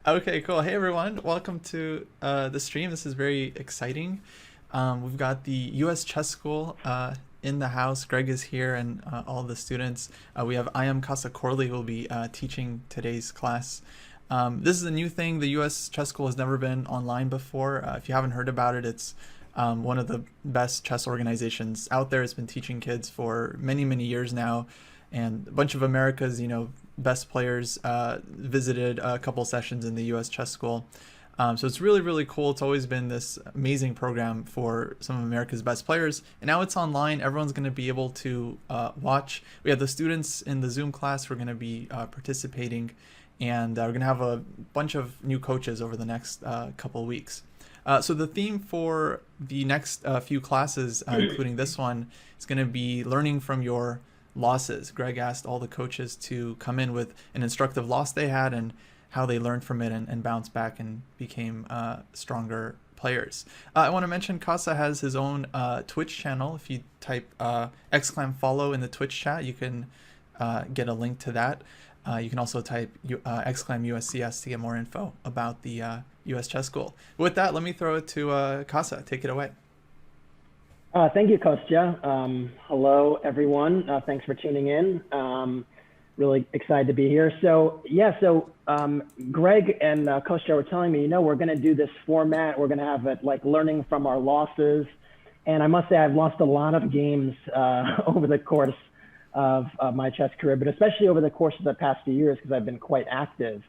Okay, cool. Hey everyone, welcome to the stream. This is very exciting. We've got the U.S. Chess School in the house. Greg is here and all the students. We have I am Kassa Korley who will be teaching today's class. This is a new thing. The U.S. Chess School has never been online before. If you haven't heard about it, it's one of the best chess organizations out there. It's been teaching kids for many, many years now, and a bunch of America's, best players visited a couple sessions in the U.S. Chess School. So it's really, really cool. It's always been this amazing program for some of America's best players. And now it's online. Everyone's going to be able to watch. We have the students in the Zoom class who are going to be participating. And we're going to have a bunch of new coaches over the next couple of weeks. So the theme for the next few classes, including this one, is going to be learning from your losses. Greg asked all the coaches to come in with an instructive loss they had and how they learned from it and bounced back and became stronger players. I want to mention Kassa has his own Twitch channel. If you type exclam follow in the Twitch chat, you can get a link to that. You can also type exclam USCS to get more info about the US Chess School. With that, let me throw it to Kassa. Take it away. Thank you, Kostya. Hello, everyone. Thanks for tuning in. Really excited to be here. So Greg and Kostya were telling me, we're going to do this format. We're going to have it like learning from our losses. And I must say, I've lost a lot of games over the course of my chess career, but especially over the course of the past few years because I've been quite active.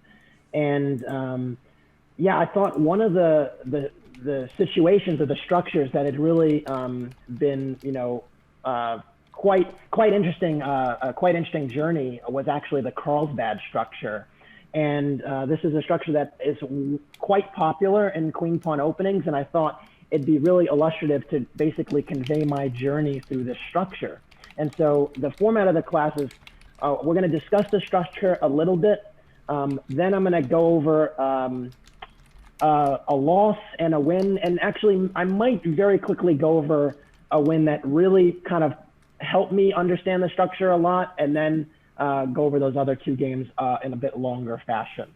And I thought one of the situations or the structures that had really been, quite interesting, a quite interesting journey was actually the Carlsbad structure. And this is a structure that is quite popular in queen pawn openings. And I thought it'd be really illustrative to basically convey my journey through this structure. And so the format of the class is we're going to discuss the structure a little bit. Then I'm going to go over a loss and a win. And actually, I might very quickly go over a win that really kind of helped me understand the structure a lot, and then go over those other two games in a bit longer fashion.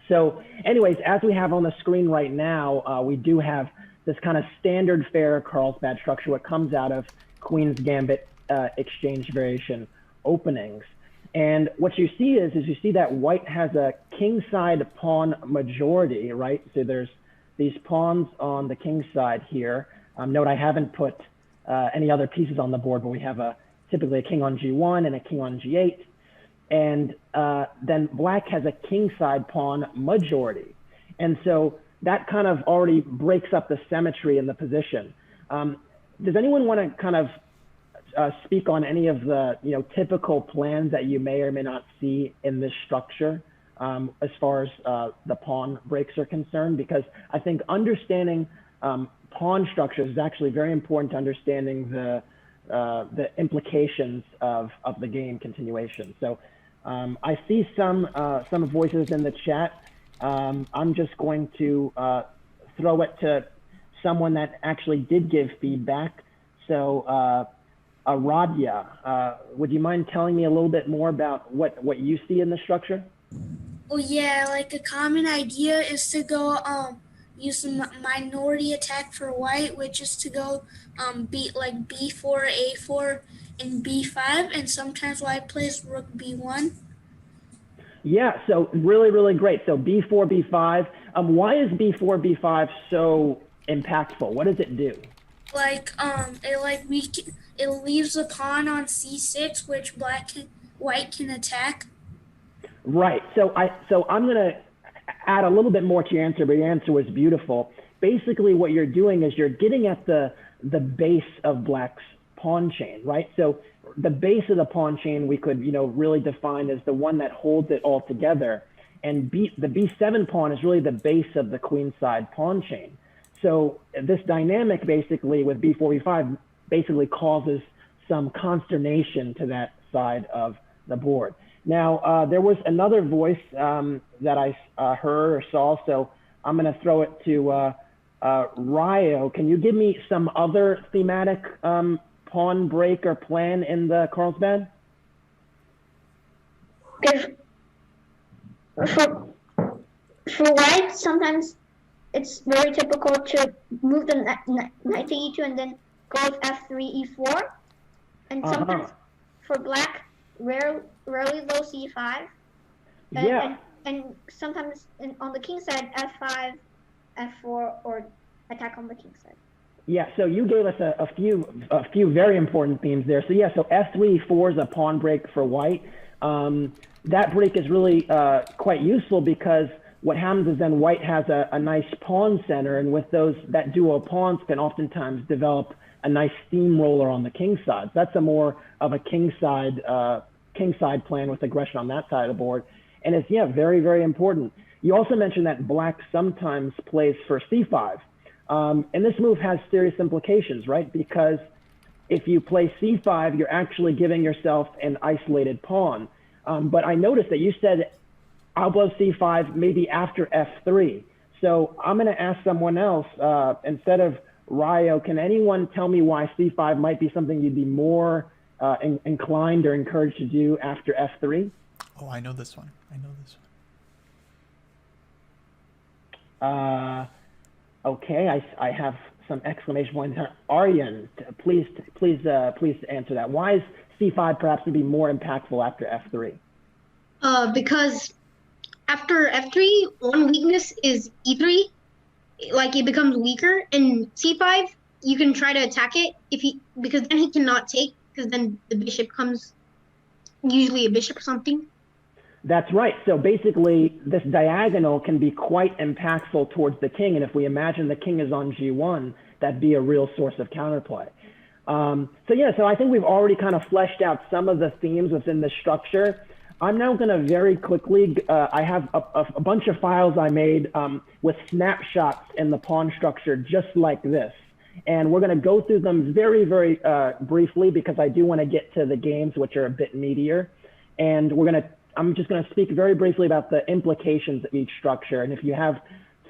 So anyways, as we have on the screen right now, we do have this kind of standard fare Carlsbad structure, what comes out of Queen's Gambit exchange variation openings. And what you see is you see that white has a kingside pawn majority, right? So there's these pawns on the king side here. Note I haven't put any other pieces on the board, but we have typically a king on g1 and a king on g8. And then black has a kingside pawn majority. And so that kind of already breaks up the symmetry in the position. Does anyone want to kind of speak on any of the typical plans that you may or may not see in this structure as far as the pawn breaks are concerned? Because I think understanding pawn structures is actually very important to understanding the implications of the game continuation. So I see some voices in the chat. I'm just going to throw it to someone that actually did give feedback. So Aradhya, would you mind telling me a little bit more about what you see in the structure? Well, yeah, like a common idea is to go use the minority attack for white, which is to go beat like b4, a4, and b5, and sometimes white plays rook b1. Yeah, so really great. So b4, b5. Why is b4, b5 so impactful? What does it do? It leaves a pawn on c6, which white can attack. Right. So I'm gonna add a little bit more to your answer, but your answer was beautiful. Basically, what you're doing is you're getting at the base of black's pawn chain, right? So the base of the pawn chain we could really define as the one that holds it all together, and the b7 pawn is really the base of the queenside pawn chain. So this dynamic basically with b4, b5 basically causes some consternation to that side of the board. Now, there was another voice that I heard or saw, so I'm going to throw it to Ryo. Can you give me some other thematic pawn break or plan in the Carlsbad? Okay. for white, sometimes it's very typical to move the knight to e2 and then go with f3, e4. And sometimes for black, rarely though c5. And sometimes on the king side, f5, f4, or attack on the king side. Yeah, so you gave us a few very important themes there. So yeah, so f3, e4 is a pawn break for white. That break is really quite useful because what happens is then white has a nice pawn center, and with that duo of pawns can oftentimes develop a nice steamroller on the king side. So that's a more of a king side plan with aggression on that side of the board, and it's very, very important. You also mentioned that black sometimes plays for c5, and this move has serious implications, right? Because if you play c5, you're actually giving yourself an isolated pawn. But I noticed that you said I'll blow c5 maybe after f3. So I'm going to ask someone else instead of Ryo. Can anyone tell me why c5 might be something you'd be more inclined or encouraged to do after f3? Oh, I know this one. Okay, I have some exclamation points. Aryan, please answer that. Why is c5 perhaps to be more impactful after f3? Because after f3, one weakness is e3, like it becomes weaker, and c5 you can try to attack it because then he cannot take, because then the bishop comes, usually a bishop or something. That's right. So basically, this diagonal can be quite impactful towards the king, and if we imagine the king is on g1, that'd be a real source of counterplay. So I think we've already kind of fleshed out some of the themes within the structure. I'm now going to very quickly, I have a bunch of files I made with snapshots in the pawn structure just like this. And we're going to go through them very, very briefly because I do want to get to the games, which are a bit meatier. And I'm just going to speak very briefly about the implications of each structure. And if you have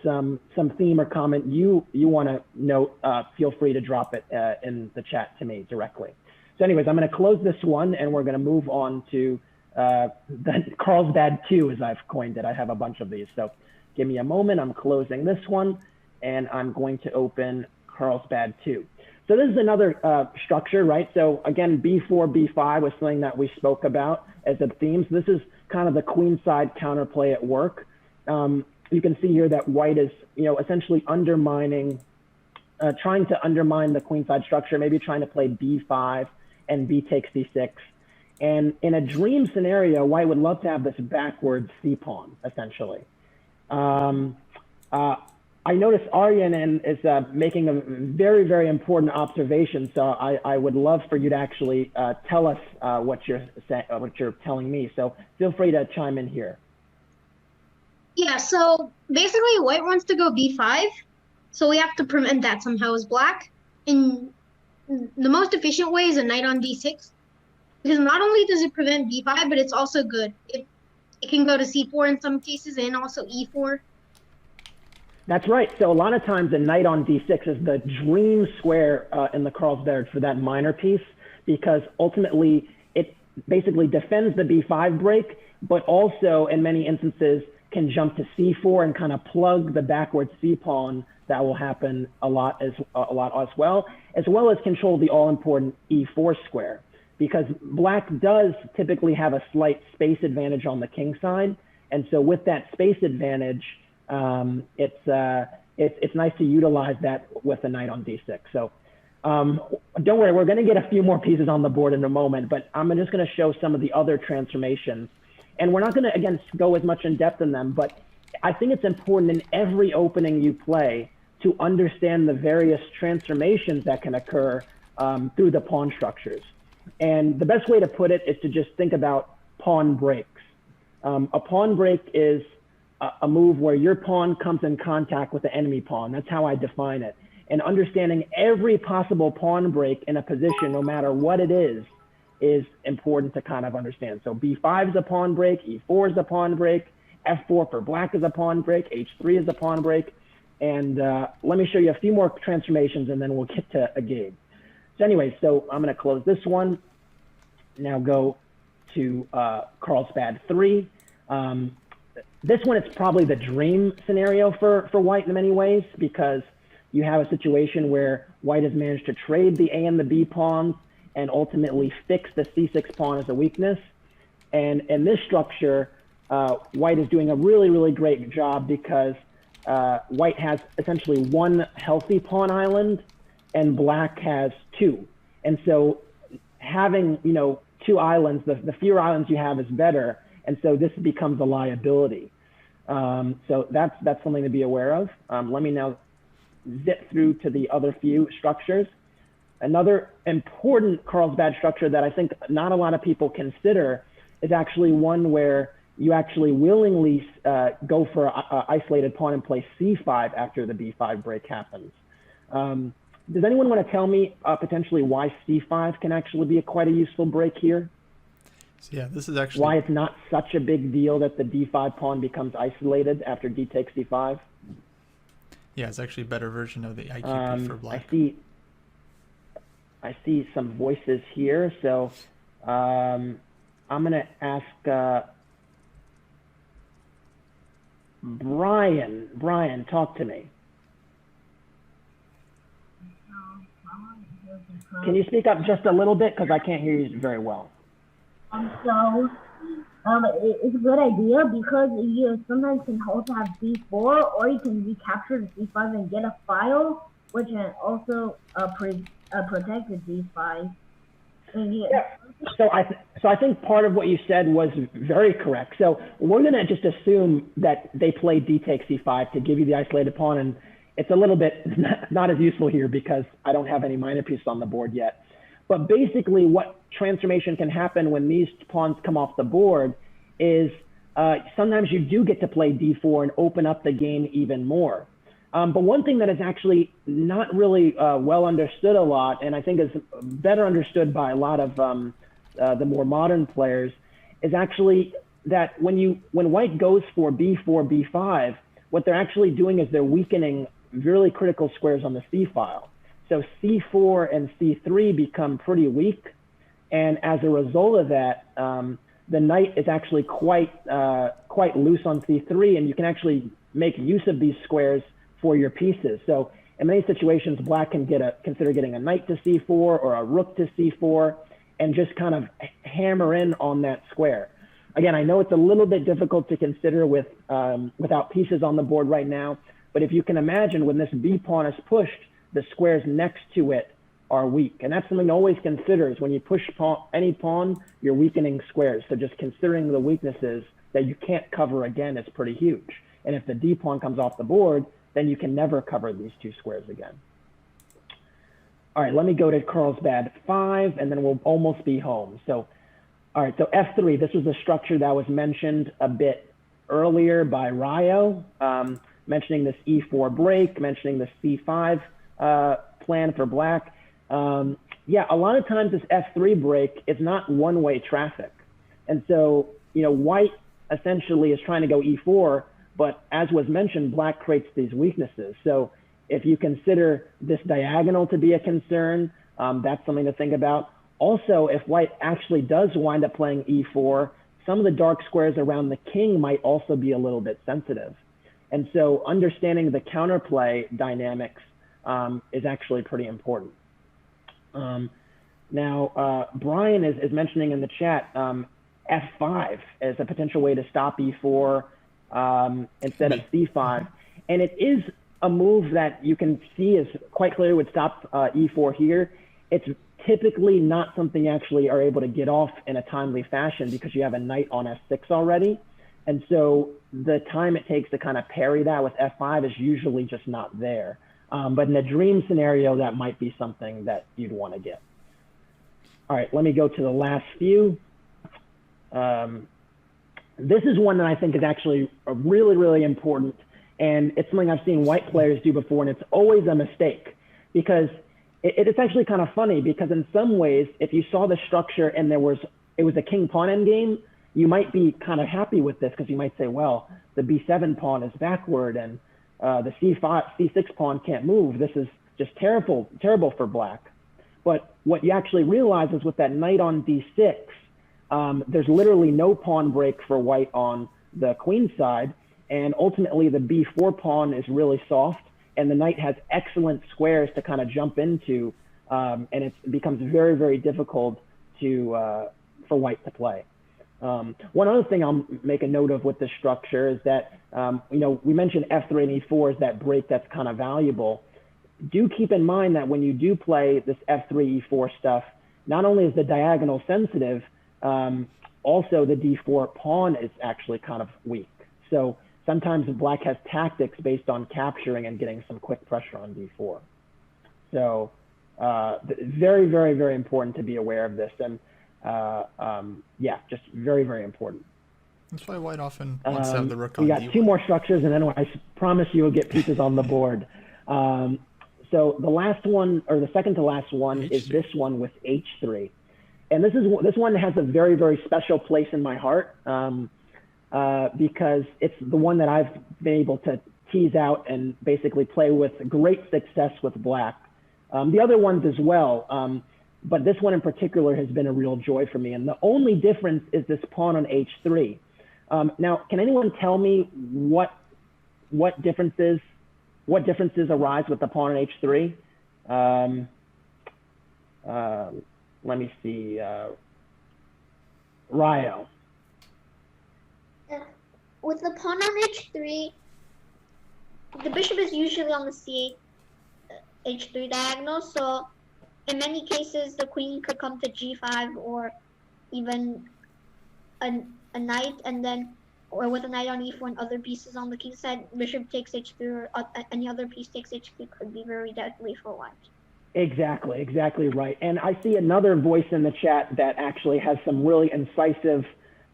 some theme or comment you want to note, feel free to drop it in the chat to me directly. So anyways, I'm going to close this one and we're going to move on to the Carlsbad 2, as I've coined it. I have a bunch of these. So give me a moment. I'm closing this one and I'm going to open Carlsbad 2. So this is another structure, right? So again, B4, B5 was something that we spoke about as a theme. So this is kind of the queenside counterplay at work. You can see here that white is, essentially undermining, trying to undermine the queenside structure, maybe trying to play B5 and B takes D6. And in a dream scenario, white would love to have this backwards C pawn, essentially. I noticed Aryan is making a very, very important observation. So I would love for you to actually tell us what you're telling me. So feel free to chime in here. Yeah, so basically white wants to go b5. So we have to prevent that somehow as black. And the most efficient way is a knight on d6. Because not only does it prevent b5, but it's also good. It can go to c4 in some cases and also e4. That's right. So a lot of times a knight on d6 is the dream square in the Carlsbad for that minor piece, because ultimately it basically defends the b5 break, but also in many instances can jump to c4 and kind of plug the backward c pawn. That will happen a lot as well as control the all-important e4 square, because black does typically have a slight space advantage on the king side. And so with that space advantage, it's nice to utilize that with a knight on d6. So don't worry, we're going to get a few more pieces on the board in a moment, but I'm just going to show some of the other transformations. And we're not going to, again, go as much in depth in them, but I think it's important in every opening you play to understand the various transformations that can occur through the pawn structures. And the best way to put it is to just think about pawn breaks. A pawn break is a move where your pawn comes in contact with the enemy pawn. That's how I define it. And understanding every possible pawn break in a position, no matter what it is important to kind of understand. So b5 is a pawn break, e4 is a pawn break, f4 for black is a pawn break, h3 is a pawn break. And let me show you a few more transformations and then we'll get to a game. So anyway, so I'm going to close this one. Now go to Carlsbad 3. This one, it's probably the dream scenario for white in many ways, because you have a situation where white has managed to trade the A and the B pawns and ultimately fix the C6 pawn as a weakness. And in this structure, white is doing a really, really great job, because white has essentially one healthy pawn island and black has two. And so having, you know, two islands, the fewer islands you have is better. And so this becomes a liability. So that's something to be aware of. Let me now zip through to the other few structures. Another important Carlsbad structure that I think not a lot of people consider is actually one where you actually willingly go for an isolated pawn and play c5 after the b5 break happens. Does anyone want to tell me potentially why c5 can actually be quite a useful break here? So yeah, this is actually why it's not such a big deal that the d5 pawn becomes isolated after d takes c5. Yeah, it's actually a better version of the IQP for black. I see some voices here, so I'm gonna ask Brian. Brian, talk to me. Can you speak up just a little bit, because I can't hear you very well. It's a good idea, because you sometimes can also have c4, or you can recapture the c5 and get a file, which can also protect the d5. Yeah. So I think part of what you said was very correct. So we're gonna just assume that they play d takes c5 to give you the isolated pawn, and it's a little bit not as useful here because I don't have any minor pieces on the board yet. But basically what transformation can happen when these pawns come off the board is sometimes you do get to play d4 and open up the game even more. But one thing that is actually not really well understood a lot, and I think is better understood by a lot of the more modern players, is actually that when white goes for b4, b5, what they're actually doing is they're weakening really critical squares on the c file. So c4 and c3 become pretty weak, and as a result of that, the knight is actually quite loose on c3, and you can actually make use of these squares for your pieces. So in many situations, black can consider getting a knight to c4 or a rook to c4 and just kind of hammer in on that square. Again, I know it's a little bit difficult to consider without pieces on the board right now, but if you can imagine, when this b pawn is pushed, the squares next to it are weak. And that's something to always consider, is when you push any pawn, you're weakening squares. So just considering the weaknesses that you can't cover again is pretty huge. And if the d pawn comes off the board, then you can never cover these two squares again. All right, let me go to Carlsbad 5, and then we'll almost be home. So, all right, so F3, this was a structure that was mentioned a bit earlier by Ryo, mentioning this E4 break, mentioning the C5 plan for black. Yeah, a lot of times this F3 break is not one-way traffic. And so, you know, white essentially is trying to go E4, but as was mentioned, black creates these weaknesses. So if you consider this diagonal to be a concern, that's something to think about. Also, if white actually does wind up playing E4, some of the dark squares around the king might also be a little bit sensitive. And so understanding the counterplay dynamics is actually pretty important. Now, Brian is mentioning in the chat F5 as a potential way to stop E4 instead of C5. And it is a move that you can see is quite clear would stop E4 here. It's typically not something you actually are able to get off in a timely fashion because you have a knight on F6 already. And so the time it takes to kind of parry that with F5 is usually just not there. But in a dream scenario, that might be something that you'd want to get. All right, let me go to the last few. This is one that I think is actually really, really important. And it's something I've seen white players do before, and it's always a mistake because it's actually kind of funny because in some ways, if you saw the structure and it was a king pawn endgame, you might be kind of happy with this because you might say, well, the b7 pawn is backward and the c6 pawn can't move. This is just terrible for black. But what you actually realize is with that knight on d6, there's literally no pawn break for white on the queen side, and ultimately the b4 pawn is really soft, and the knight has excellent squares to kind of jump into, and it becomes very, very difficult to for white to play. One other thing I'll make a note of with this structure is that, we mentioned f3 and e4 is that break that's kind of valuable. Do keep in mind that when you do play this f3, e4 stuff, not only is the diagonal sensitive, also the d4 pawn is actually kind of weak. So sometimes black has tactics based on capturing and getting some quick pressure on d4. So very, very, very important to be aware of this. And yeah, just very, very important. That's why white often wants to have the rook on We got d1. two more structures, and then I promise you will get pieces on the board. So the last one, or the second to last one, is this one with h3. And this one has a very, very special place in my heart because it's the one that I've been able to tease out and basically play with great success with black. The other ones as well, but this one in particular has been a real joy for me. And the only difference is this pawn on h3. Now, can anyone tell me what differences arise with the pawn on h3? Let me see. Ryo. With the pawn on h3, the bishop is usually on the c8 h3 diagonal, so in many cases the queen could come to g5 or even a knight, and then or with a knight on e4 and other pieces on the king side, bishop takes h3 or any other piece takes h3 could be very deadly for white. Exactly right. And I see another voice in the chat that actually has some really incisive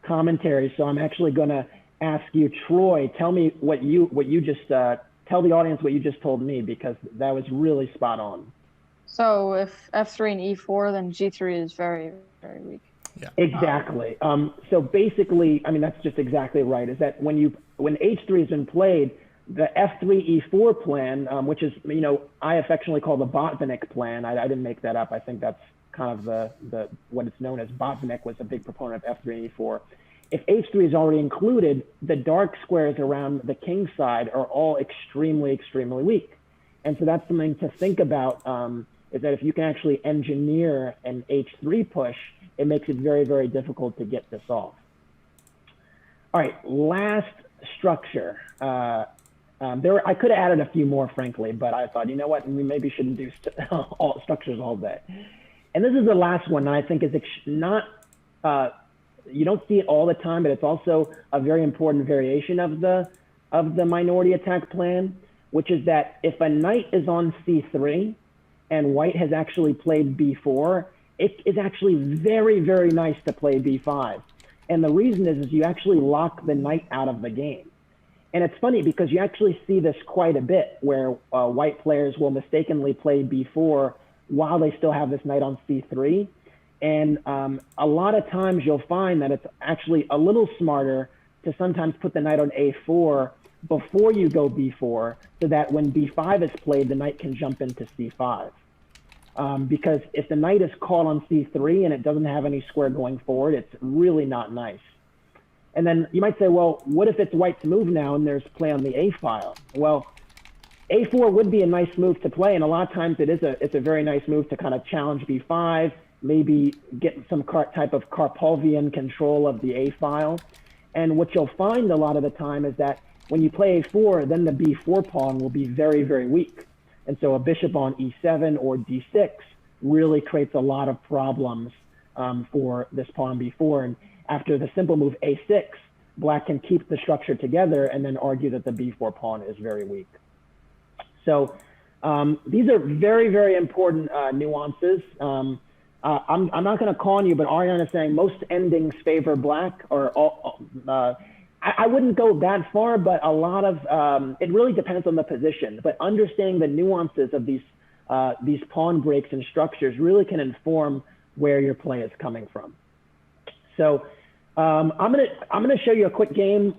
commentary. So I'm actually going to ask you, Troy, tell me what you just tell the audience what you just told me, because that was really spot on. So if f3 and e4, then g3 is very, very weak. Yeah. Exactly. So basically, I mean, that's just exactly right. Is that when h3 has been played, the f3 e4 plan, which is, I affectionately call the Botvinnik plan. I didn't make that up. I think that's kind of the what it's known as. Botvinnik was a big proponent of f3 and e4. If h3 is already included, the dark squares around the king side are all extremely, extremely weak. And so that's something to think about, is that if you can actually engineer an h3 push, it makes it very, very difficult to get this off. All right, last structure. I could have added a few more, frankly, but I thought, you know what, we maybe shouldn't do all structures all day. And this is the last one that I think is not, you don't see it all the time, but it's also a very important variation of the minority attack plan, which is that if a knight is on c3 and white has actually played b4, it is actually very, very nice to play b5. And the reason is you actually lock the knight out of the game. And it's funny because you actually see this quite a bit where white players will mistakenly play b4 while they still have this knight on c3. And a lot of times you'll find that it's actually a little smarter to sometimes put the knight on a4 before you go b4, so that when b5 is played, the knight can jump into c5. Because if the knight is caught on c3 and it doesn't have any square going forward, it's really not nice. And then you might say, well, what if it's white's move now and there's play on the a file? Well, a4 would be a nice move to play, and a lot of times it's a very nice move to kind of challenge b5, maybe get some type of Karpov control of the a file. And what you'll find a lot of the time is that when you play a4, then the b4 pawn will be very, very weak. And so a bishop on e7 or d6 really creates a lot of problems for this pawn on b4. And after the simple move a6, black can keep the structure together and then argue that the b4 pawn is very weak. So these are very, very important nuances. I'm not going to call on you, but Ariane is saying most endings favor black, or I wouldn't go that far, but a lot of it really depends on the position. But understanding the nuances of these pawn breaks and structures really can inform where your play is coming from. So I'm gonna show you a quick game.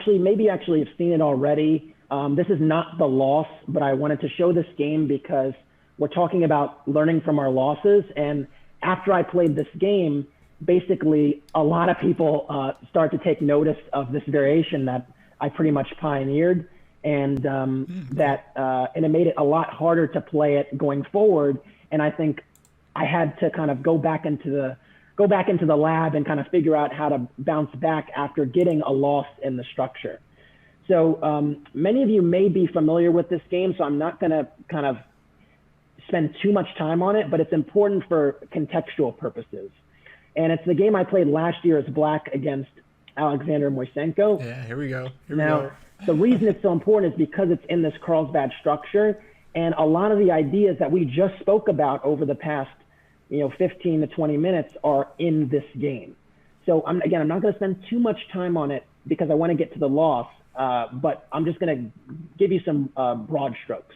Maybe you've seen it already. This is not the loss, but I wanted to show this game because we're talking about learning from our losses. And after I played this game, basically a lot of people start to take notice of this variation that I pretty much pioneered, and and it made it a lot harder to play it going forward. And I think I had to kind of go back into the lab and kind of figure out how to bounce back after getting a loss in the structure. So many of you may be familiar with this game, so I'm not going to kind of spend too much time on it, but it's important for contextual purposes. And it's the game I played last year as black against Alexander Moisenko. Yeah, here we go. Now, the reason it's so important is because it's in this Carlsbad structure, and a lot of the ideas that we just spoke about over the past 15 to 20 minutes are in this game. So I'm not going to spend too much time on it because I want to get to the loss, but I'm just going to give you some broad strokes.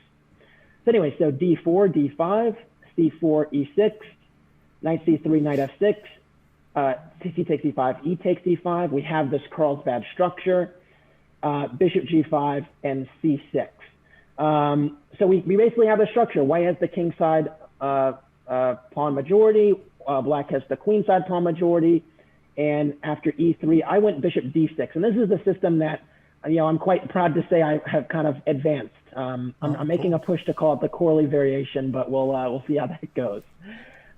So anyway, so d4, d5, c4, e6, knight c3, knight f6, c takes e5, e takes e5. We have this Carlsbad structure, bishop g5, and c6. So we basically have a structure. White has the king side pawn majority, black has the queen side pawn majority, and after e3, I went bishop d6. And this is the system that I'm quite proud to say I have kind of advanced. I'm making a push to call it the Korley variation, but we'll see how that goes.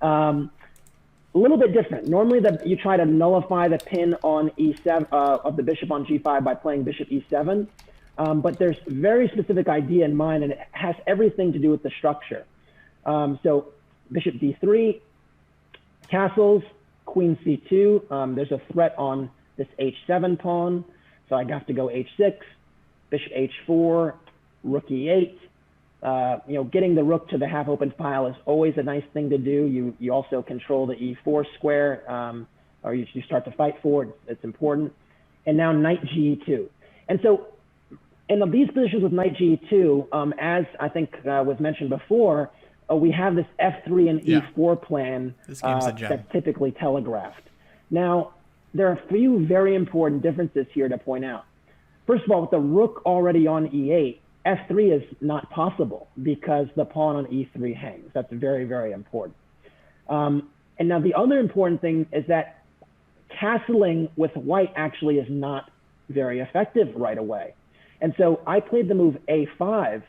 A little bit different. Normally, you try to nullify the pin on e7 of the bishop on g5 by playing bishop e7, but there's a very specific idea in mind, and it has everything to do with the structure. So bishop d3, castles, queen c2. There's a threat on this h7 pawn, so I have to go h6, bishop h4, rook e8. Getting the rook to the half-open file is always a nice thing to do. You also control the e4 square, or you start to fight for it. It's important. And now knight g2. And so in these positions with knight g2, as I think was mentioned before, we have this f3 and e4 plan that's typically telegraphed. Now, there are a few very important differences here to point out. First of all, with the rook already on e8, f3 is not possible because the pawn on e3 hangs. That's very, very important. And now the other important thing is that castling with white actually is not very effective right away. And so I played the move a5,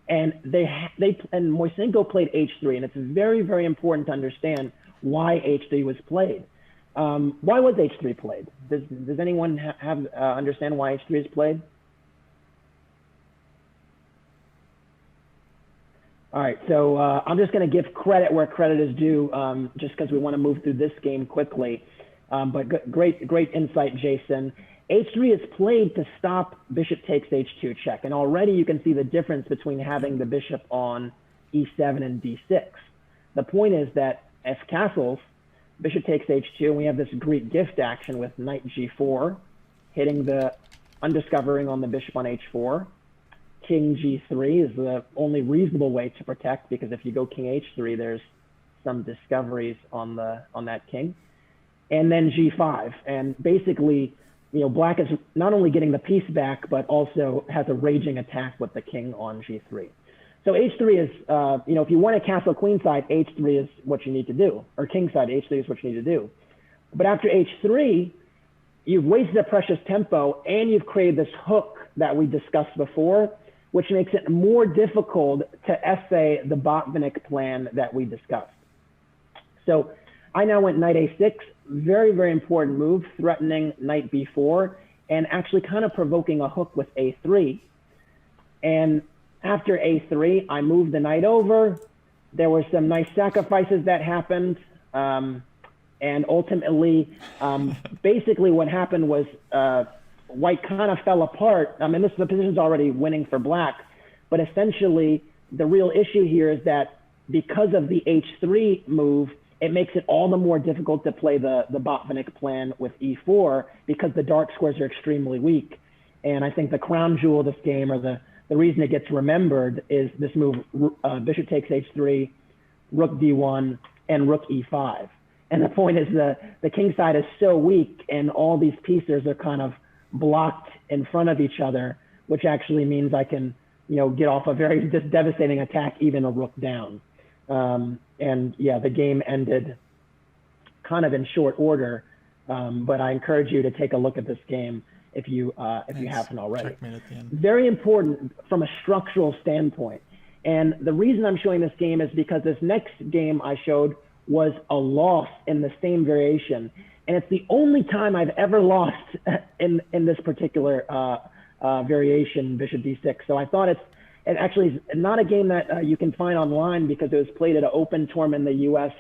and Moisenko played h3, and it's very, very important to understand why h3 was played. Why was h3 played? Does anyone understand why h3 is played? All right, so I'm just going to give credit where credit is due, just because we want to move through this game quickly. But great insight, Jason. h3 is played to stop bishop takes h2 check, and already you can see the difference between having the bishop on e7 and d6. The point is that if castles, bishop takes h2, and we have this Greek gift action with knight g4, hitting the undiscovering on the bishop on h4. King g3 is the only reasonable way to protect, because if you go king h3, there's some discoveries on that king. And then g5, and basically, black is not only getting the piece back, but also has a raging attack with the king on g3. So h3 is, if you want to castle queenside, h3 is what you need to do, or kingside, h3 is what you need to do. But after h3, you've wasted a precious tempo, and you've created this hook that we discussed before, which makes it more difficult to essay the Botvinnik plan that we discussed. So I now went knight a6, very, very important move, threatening knight b4, and actually kind of provoking a hook with a3. And after a3, I moved the knight over. There were some nice sacrifices that happened. And ultimately, basically what happened was white kind of fell apart. I mean, the position's already winning for black, but essentially the real issue here is that because of the h3 move, it makes it all the more difficult to play the Botvinnik plan with e4 because the dark squares are extremely weak. And I think the crown jewel of this game, or the reason it gets remembered, is this move, bishop takes h3, rook d1, and rook e5. And the point is the king side is so weak, and all these pieces are kind of blocked in front of each other, which actually means I can, get off a very just devastating attack, even a rook down. And yeah, the game ended kind of in short order, but I encourage you to take a look at this game if you haven't already. Checkmate at the end. Very important from a structural standpoint. And the reason I'm showing this game is because this next game I showed was a loss in the same variation. And it's the only time I've ever lost in this particular variation, Bishop D6. So I thought it actually is not a game that you can find online because it was played at an open tournament in the US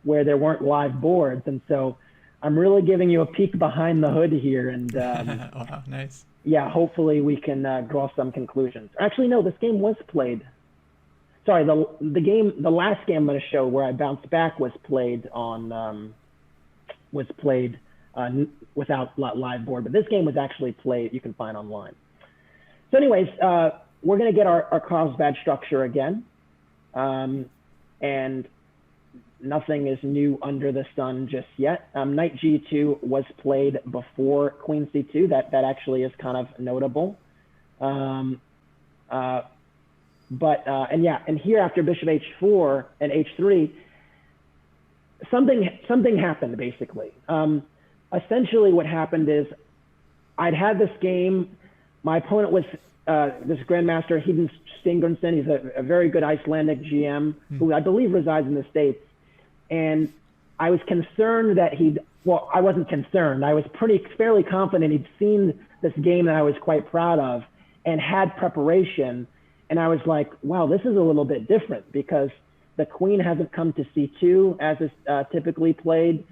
where there weren't live boards. And so I'm really giving you a peek behind the hood here. And wow, nice. Yeah, hopefully we can draw some conclusions. Actually, no, this game was played. Sorry, the last game I'm going to show where I bounced back was played on without live board, but this game was actually played. You can find online. So, anyways, we're going to get our Carlsbad structure again, and nothing is new under the sun just yet. Knight G2 was played before Queen C2. That actually is kind of notable. And here after Bishop H4 and H3, something happened basically. Essentially what happened is I'd had this game. My opponent was this Grandmaster Hedin Stingrensen. He's a very good Icelandic GM who I believe resides in the States. And I was concerned that I wasn't concerned. I was fairly confident he'd seen this game that I was quite proud of and had preparation. And I was like, wow, this is a little bit different because the queen hasn't come to C2 as is typically played.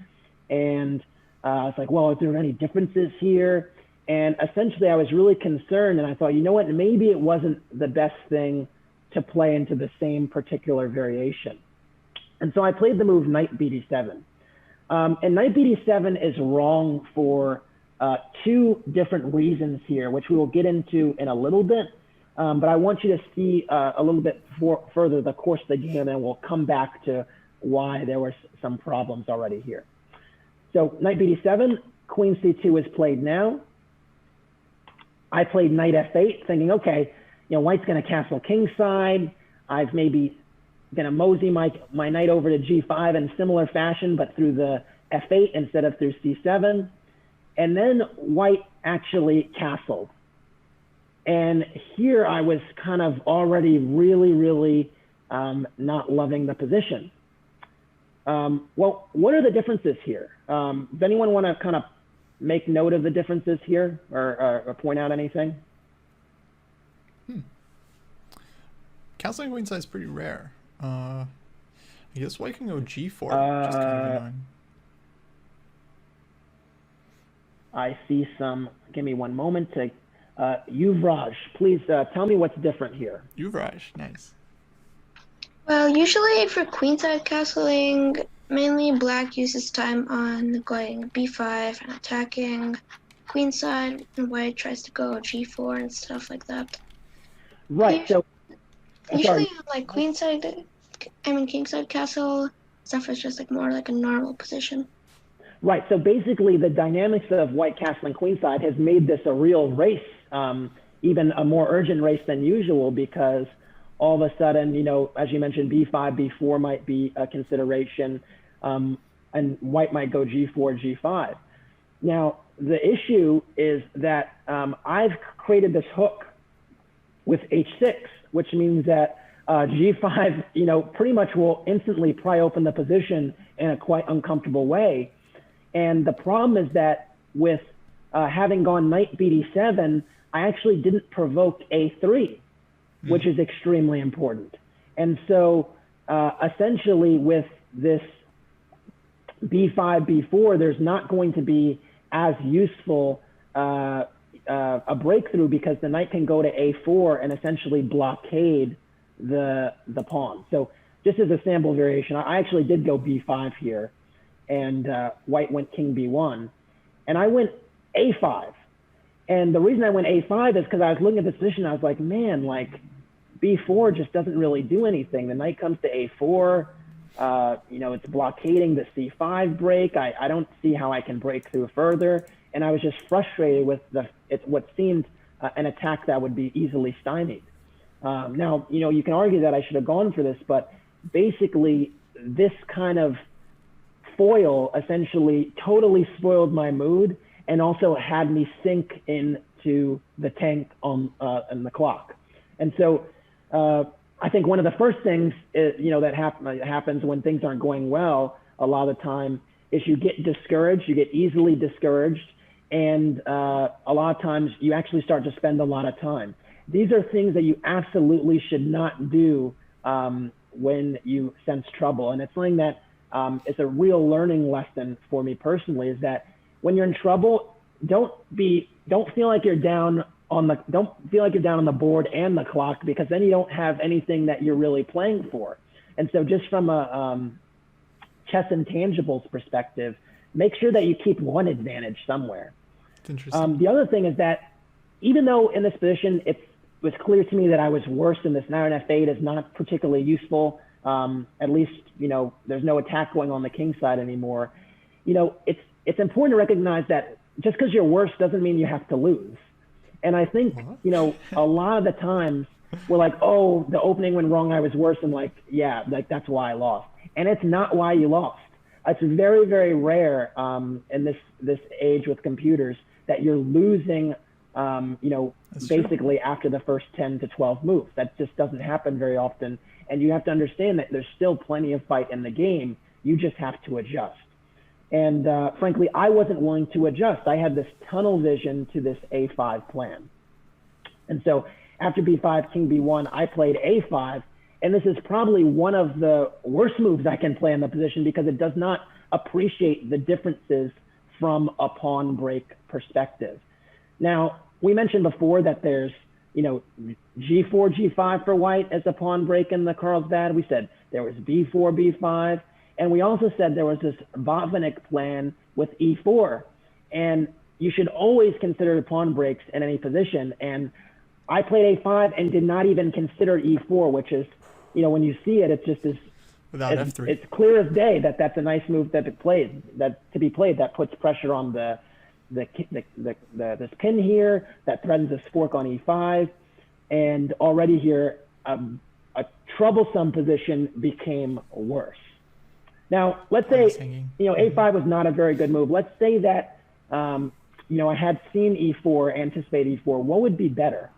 And I was like, well, are there any differences here? And essentially I was really concerned and I thought, you know what, maybe it wasn't the best thing to play into the same particular variation. And so I played the move Knight BD7. And Knight BD7 is wrong for two different reasons here, which we will get into in a little bit. But I want you to see a little bit further the course of the game, and we'll come back to why there were some problems already here. So Knight BD7, Queen C2 is played now. I played Knight F8, thinking, okay, White's going to castle kingside. I've maybe going to mosey my knight over to G5 in similar fashion, but through the F8 instead of through C7. And then White actually castled. And here I was kind of already really, really not loving the position. Well, what are the differences here? Does anyone want to kind of make note of the differences here or point out anything? Castling queenside is pretty rare. I guess White can go G4, which is kind of annoying. I see some. Give me one moment to. Yuvraj, please tell me what's different here. Yuvraj, nice. Well, usually for queenside castling, mainly black uses time on going b5 and attacking queenside, and white tries to go g4 and stuff like that. Right. Usually, like kingside castle stuff is just like more like a normal position. Right. So basically, the dynamics of white castling queenside has made this a real race, even a more urgent race than usual, because all of a sudden, as you mentioned, b5, b4 might be a consideration, and white might go g4, g5. Now, the issue is that I've created this hook with h6, which means that g5, pretty much will instantly pry open the position in a quite uncomfortable way. And the problem is that with having gone knight bd7, I actually didn't provoke a3, which is extremely important. And so essentially with this b5, b4, there's not going to be as useful a breakthrough because the knight can go to a4 and essentially blockade the pawn. So just as a sample variation, I actually did go b5 here, and white went king b1, and I went a5. And the reason I went a5 is because I was looking at this position, I was like, man, like b4 just doesn't really do anything. The knight comes to a4, it's blockading the c5 break. I don't see how I can break through further. And I was just frustrated with what seemed an attack that would be easily stymied. Now, you can argue that I should have gone for this, but basically this kind of foil essentially totally spoiled my mood and also had me sink into the tank on the clock. And so I think one of the first things that happens when things aren't going well a lot of the time is you get discouraged, you get easily discouraged, and a lot of times you actually start to spend a lot of time. These are things that you absolutely should not do when you sense trouble. And it's something that is a real learning lesson for me personally, is that when you're in trouble, don't feel like you're down on the board and the clock, because then you don't have anything that you're really playing for. And so just from a chess intangibles perspective, make sure that you keep one advantage somewhere. It's interesting. The other thing is that even though in this position it was clear to me that I was worse in this knight on f8 is not particularly useful, at least there's no attack going on the king side anymore. It's important to recognize that just because you're worse doesn't mean you have to lose. And I think a lot of the times we're like, oh, the opening went wrong, I was worse, and that's why I lost. And it's not why you lost. It's very, very rare in this age with computers that you're losing, basically after the first 10 to 12 moves. That just doesn't happen very often. And you have to understand that there's still plenty of fight in the game. You just have to adjust. And frankly, I wasn't willing to adjust. I had this tunnel vision to this a5 plan. And so after b5, king b1, I played a5. And this is probably one of the worst moves I can play in the position, because it does not appreciate the differences from a pawn break perspective. Now, we mentioned before that there's, g4, g5 for white as a pawn break in the Carlsbad. We said there was b4, b5. And we also said there was this Botvinnik plan with e4. And you should always consider pawn breaks in any position. And I played a5 and did not even consider e4, which is, when you see it, it's just without f3. It's clear as day that that's a nice move to be played that puts pressure on this pin here, that threatens this fork on e5, and already here a troublesome position became worse. Now, let's say a5 was not a very good move. Let's say that I had seen e4, anticipate e4. What would be better?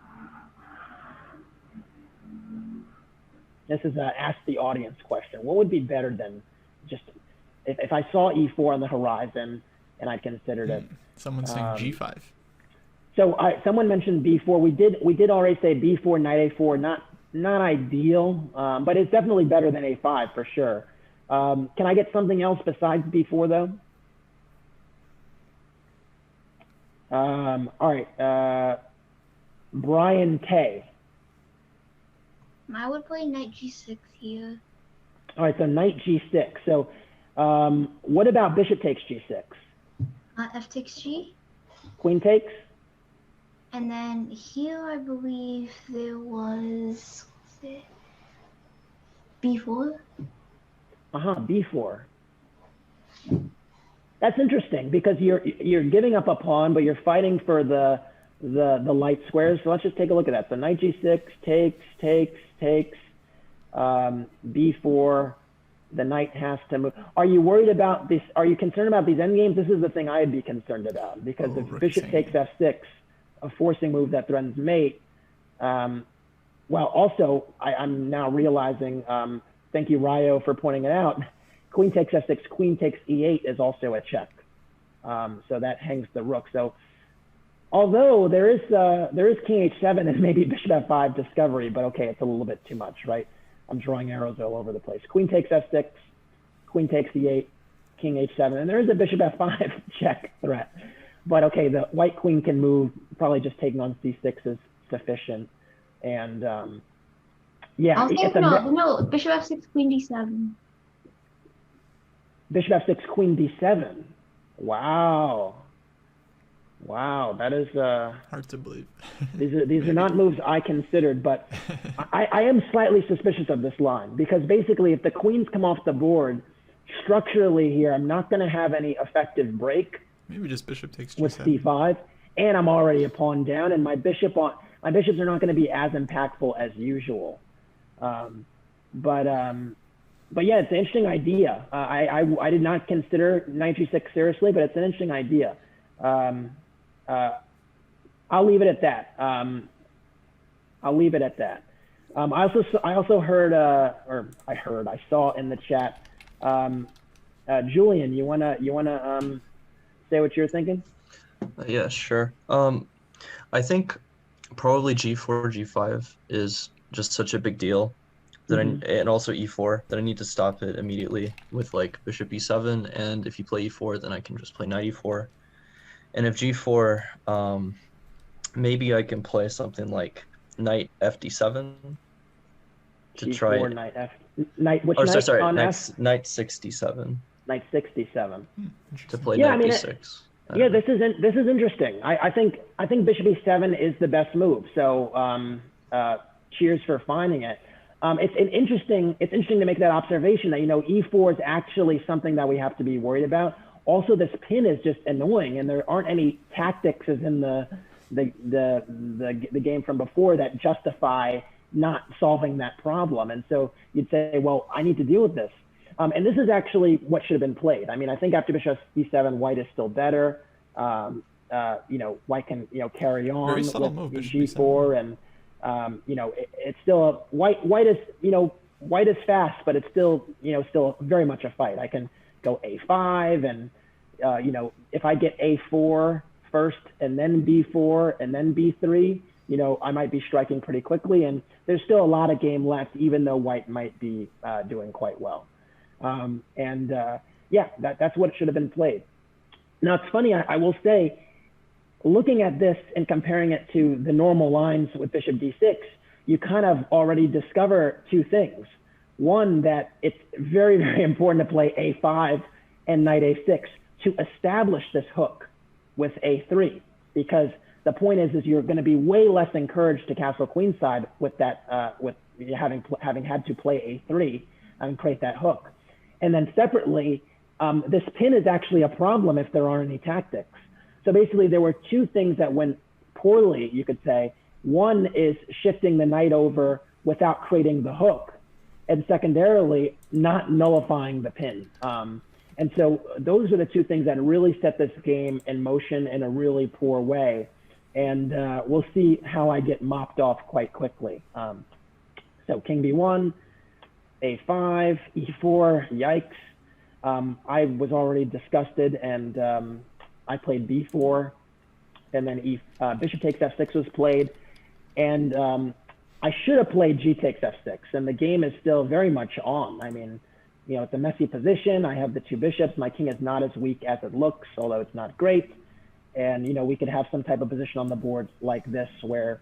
This is a ask the audience question. What would be better than just if I saw e4 on the horizon and I considered it? Someone's saying g5. So someone mentioned b4. We did already say b4, knight a4. Not ideal, but it's definitely better than a5 for sure. Can I get something else besides b4 though? All right, Brian K. I would play knight g6 here. All right, so knight g6. So what about bishop takes g6? F takes g. Queen takes? And then here I believe there was b4. B4. That's interesting, because you're giving up a pawn, but you're fighting for the light squares. So let's just take a look at that. So knight g6 takes, b4. The knight has to move. Are you worried about this? Are you concerned about these endgames? This is the thing I'd be concerned about, because if bishop takes f6, a forcing move that threatens mate. Well, also I'm now realizing. Thank you, Ryo, for pointing it out. Queen takes f6, queen takes e8 is also a check. So that hangs the rook. So although there is king h7 and maybe bishop f5 discovery, but okay, it's a little bit too much, right? I'm drawing arrows all over the place. Queen takes f6, queen takes e8, king h7, and there is a bishop f5 check threat. But okay, the white queen can move, probably just taking on c6 is sufficient. And yeah, no, bishop f6, queen d7. Bishop f6, queen d7. Wow, that is hard to believe. these are not moves I considered, but I am slightly suspicious of this line, because basically if the queens come off the board, structurally here I'm not going to have any effective break. Maybe just bishop takes with c5, and I'm already a pawn down, and my bishops are not going to be as impactful as usual. but yeah, it's an interesting idea. I did not consider knight g6 seriously, but it's an interesting idea. I'll leave it at that. I also heard, I saw in the chat, Julian, you wanna say what you're thinking? Yeah, sure. I think probably g4, g5 is just such a big deal that and also e4 that I need to stop it immediately with like bishop e7, and if you play e4, then I can just play knight e4. And if g4, maybe I can play something like knight fd7 to G4, try. Knight 67. Knight 67. To play knight b6. Yeah, this is interesting. I think bishop e7 is the best move. So cheers for finding it. It's interesting to make that observation that e4 is actually something that we have to be worried about. Also, this pin is just annoying, and there aren't any tactics as in the game from before that justify not solving that problem. And so you'd say, well, I need to deal with this. And this is actually what should have been played. I mean, I think after bishop e7, white is still better. White can carry on with g4, and it's still white is fast, but it's still still very much a fight. I can go a5, and if I get a4 first and then b4 and then b3, I might be striking pretty quickly, and there's still a lot of game left, even though white might be doing quite well. Yeah, that's what should have been played. Now, it's funny, I will say, looking at this and comparing it to the normal lines with bishop d6, you kind of already discover two things. One, that it's very, very important to play a5 and knight a6 to establish this hook with a3, because the point is you're going to be way less encouraged to castle queenside with that, with having had to play a3 and create that hook. And then separately, this pin is actually a problem if there aren't any tactics. So basically, there were two things that went poorly, you could say. One is shifting the knight over without creating the hook, and secondarily, not nullifying the pin. And so those are the two things that really set this game in motion in a really poor way. And we'll see how I get mopped off quite quickly. So king b1, a5, e4, yikes. I was already disgusted, and I played b4, and then bishop takes f6 was played, and I should have played g takes f6, and the game is still very much on. I mean, it's a messy position. I have the two bishops. My king is not as weak as it looks, although it's not great. And, we could have some type of position on the board like this where,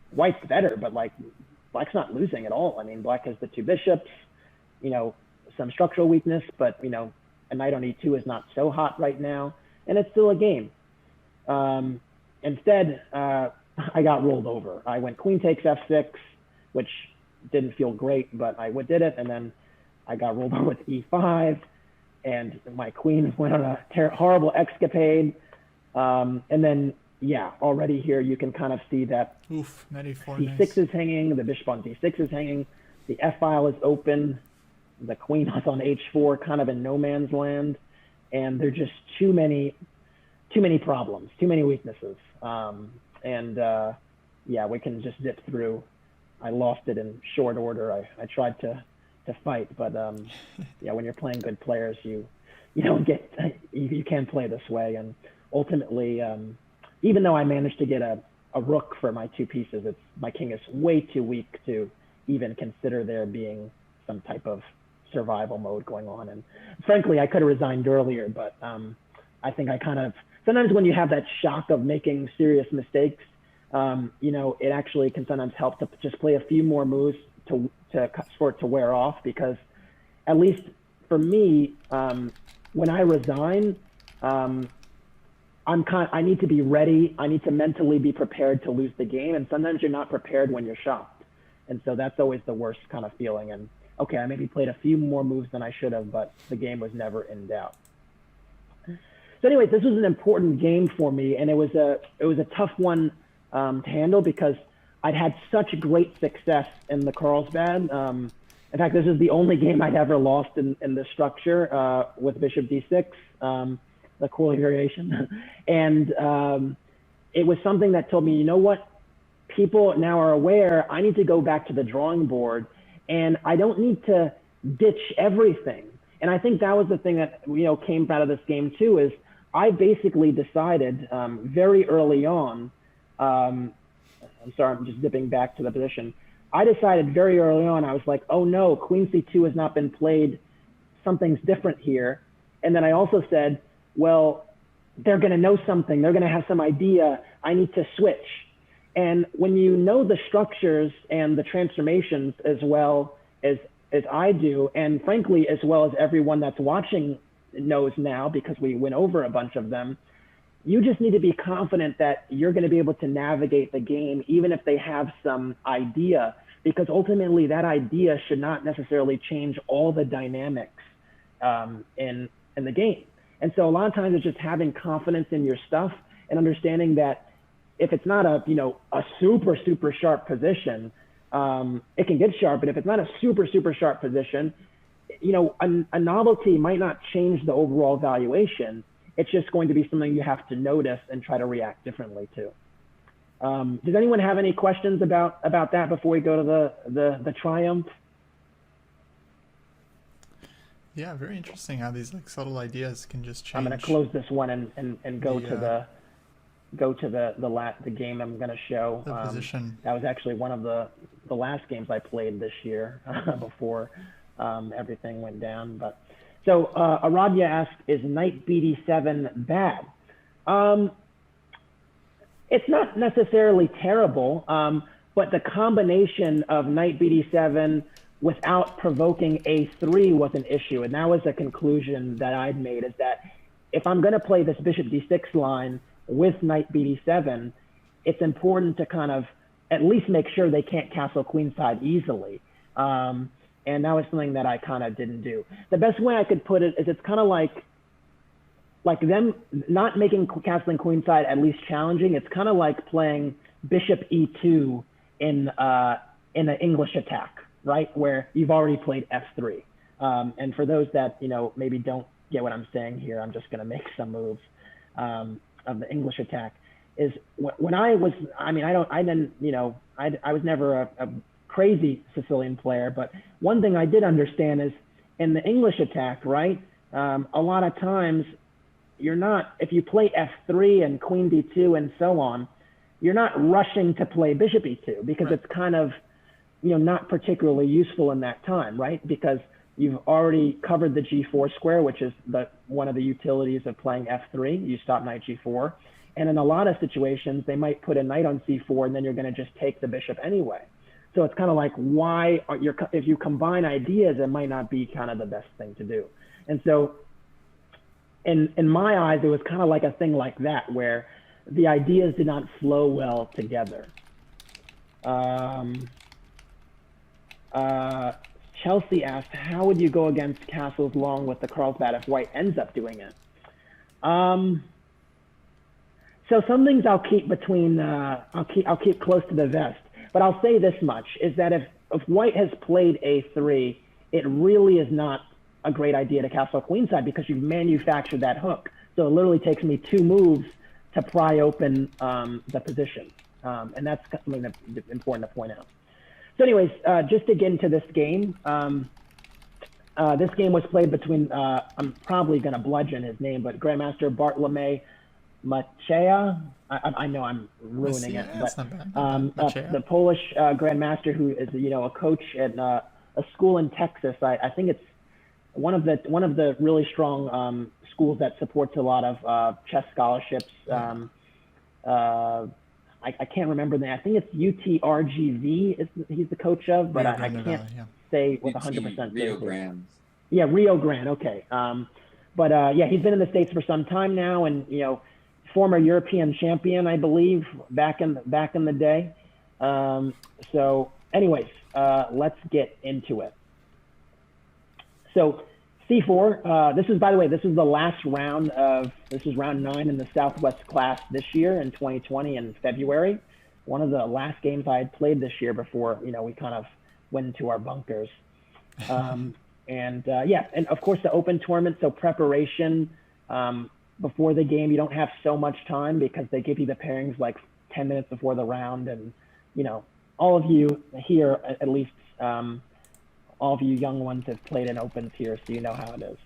white's better, but like black's not losing at all. I mean, black has the two bishops, some structural weakness, but, a knight on e2 is not so hot right now, and it's still a game. Instead, I got rolled over. I went queen takes f6, which didn't feel great, but I did it, and then I got rolled over with e5, and my queen went on a horrible escapade. And then, yeah, already here you can kind of see that c6 is hanging, the bishop on d6 is hanging, the f file is open, the queen is on h4, kind of in no man's land, and there are just too many problems, too many weaknesses. Yeah, we can just zip through. I lost it in short order. I tried to fight, but yeah, when you're playing good players, you can't play this way. And ultimately, even though I managed to get a rook for my two pieces, my king is way too weak to even consider there being some type of survival mode going on. And frankly, I could have resigned earlier, but I think I kind of, sometimes when you have that shock of making serious mistakes, it actually can sometimes help to just play a few more moves for it to wear off, because at least for me, when I resign, I need to be ready. I need to mentally be prepared to lose the game. And sometimes you're not prepared when you're shocked. And so that's always the worst kind of feeling. And okay, I maybe played a few more moves than I should have, but the game was never in doubt. So anyways, this was an important game for me, and it was a tough one to handle, because I'd had such great success in the Carlsbad. In fact, this is the only game I'd ever lost in the structure with Bishop D6, the Korley variation. And it was something that told me, you know what? People now are aware I need to go back to the drawing board, and I don't need to ditch everything. And I think that was the thing that, you know, came out of this game too, is I basically decided very early on, I'm sorry, I'm just dipping back to the position. I decided very early on, I was like, oh no, Queen C2 has not been played. Something's different here. And then I also said, well, they're going to know something. They're going to have some idea. I need to switch. And when you know the structures and the transformations as well as I do, and frankly, as well as everyone that's watching knows now, because we went over a bunch of them, you just need to be confident that you're going to be able to navigate the game, even if they have some idea, because ultimately that idea should not necessarily change all the dynamics in the game. And so a lot of times it's just having confidence in your stuff and understanding that if it's not a, you know, a super, super sharp position, it can get sharp, but if it's not a super, super sharp position, you know, a novelty might not change the overall valuation. It's just going to be something you have to notice and try to react differently to. Does anyone have any questions about that before we go to the triumph? Yeah, very interesting how these like subtle ideas can just change. I'm going to close this one and go to the game I'm going to show. The position. That was actually one of the last games I played this year before everything went down. But so Aradhya asked, is knight BD7 bad? It's not necessarily terrible, but the combination of knight BD7 without provoking A3 was an issue. And that was a conclusion that I'd made, is that if I'm going to play this bishop D6 line with knight BD7, it's important to kind of at least make sure they can't castle queenside easily. And that was something that I kind of didn't do. The best way I could put it is it's kind of like them not making castling queenside at least challenging. It's kind of like playing bishop E2 in an English attack, right? Where you've already played F3. And for those that, you know, maybe don't get what I'm saying here, I'm just going to make some moves of the English attack. Is when I was, I mean, I was never a crazy Sicilian player, but one thing I did understand is in the English attack, right? A lot of times you're not, if you play F3 and Queen D2 and so on, you're not rushing to play Bishop E2 because right. It's kind of, you know, not particularly useful in that time, right? Because you've already covered the G4 square, which is one of the utilities of playing F3. You stop knight G4. And in a lot of situations, they might put a knight on C4 and then you're going to just take the bishop anyway. So it's kind of like, if you combine ideas, it might not be kind of the best thing to do. And so in my eyes, it was kind of like a thing like that, where the ideas did not flow well together. Chelsea asked, how would you go against castles long with the Carlsbad if white ends up doing it? So some things I'll keep between, I'll keep close to the vest. But I'll say this much, is that if white has played A3, it really is not a great idea to castle queenside because you've manufactured that hook. So it literally takes me 2 moves to pry open the position. And that's something that's important to point out. So anyways, just to get into this game, this game was played between, I'm probably going to bludgeon his name, but Grandmaster Bartolomé Machea. I know I'm ruining it, but the Polish Grandmaster, who is, you know, a coach at a school in Texas. I think it's one of the really strong schools that supports a lot of chess scholarships. I can't remember the name. I think it's UTRGV he's the coach of, but I can't say with 100% Rio Grande. Yeah, Rio Grande. Okay. But yeah, he's been in the States for some time now, and you know, former European champion, I believe, back in the day. So anyways, let's get into it. So C4, this is, by the way, this is the last round this is round 9 in the Southwest Class this year in 2020 in February. One of the last games I had played this year before, you know, we kind of went into our bunkers. Yeah, and of course the open tournament, so preparation before the game, you don't have so much time because they give you the pairings like 10 minutes before the round. And, you know, all of you here, at least all of you young ones have played in opens here, so you know how it is.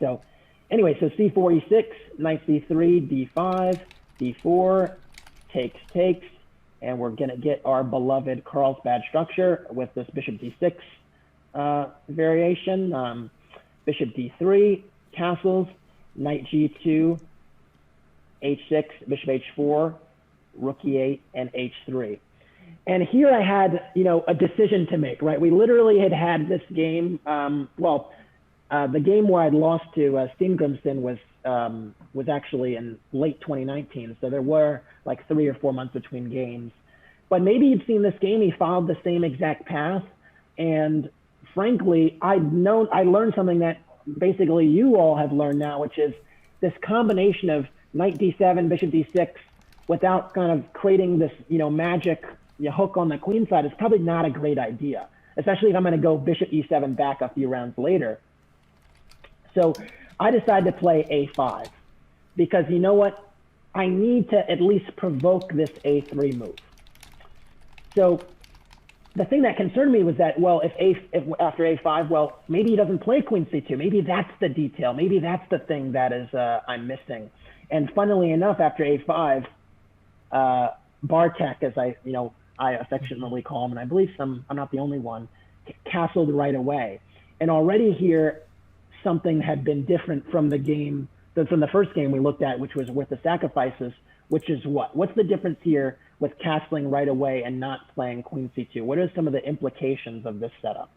So anyway, so C4, E6, knight C3, D5, D4, takes, and we're gonna get our beloved Carlsbad structure with this bishop D6 variation. Bishop D3, castles, knight G2, H6, bishop H4, rook E8, and H3. And here I had, you know, a decision to make, right? We literally had this game. The game where I'd lost to Steengrimsson was actually in late 2019. So there were like 3 or 4 months between games. But maybe you've seen this game. He followed the same exact path. And frankly, I learned something that basically you all have learned now, which is this combination of knight D7, bishop D6, without kind of creating this, you know, magic hook on the queen side is probably not a great idea, especially if I'm going to go bishop E7 back a few rounds later. So I decided to play A5 because, you know what, I need to at least provoke this A3 move. So the thing that concerned me was that, well, if after A5, well, maybe he doesn't play Queen C2. Maybe that's the detail. Maybe that's the thing that is I'm missing. And funnily enough, after A5, Bartek, as I affectionately call him, and I believe I'm not the only one, castled right away. And already here, something had been different from the game, from the first game we looked at, which was Worth the Sacrifices, which is what? What's the difference here with castling right away and not playing Queen C2? What are some of the implications of this setup?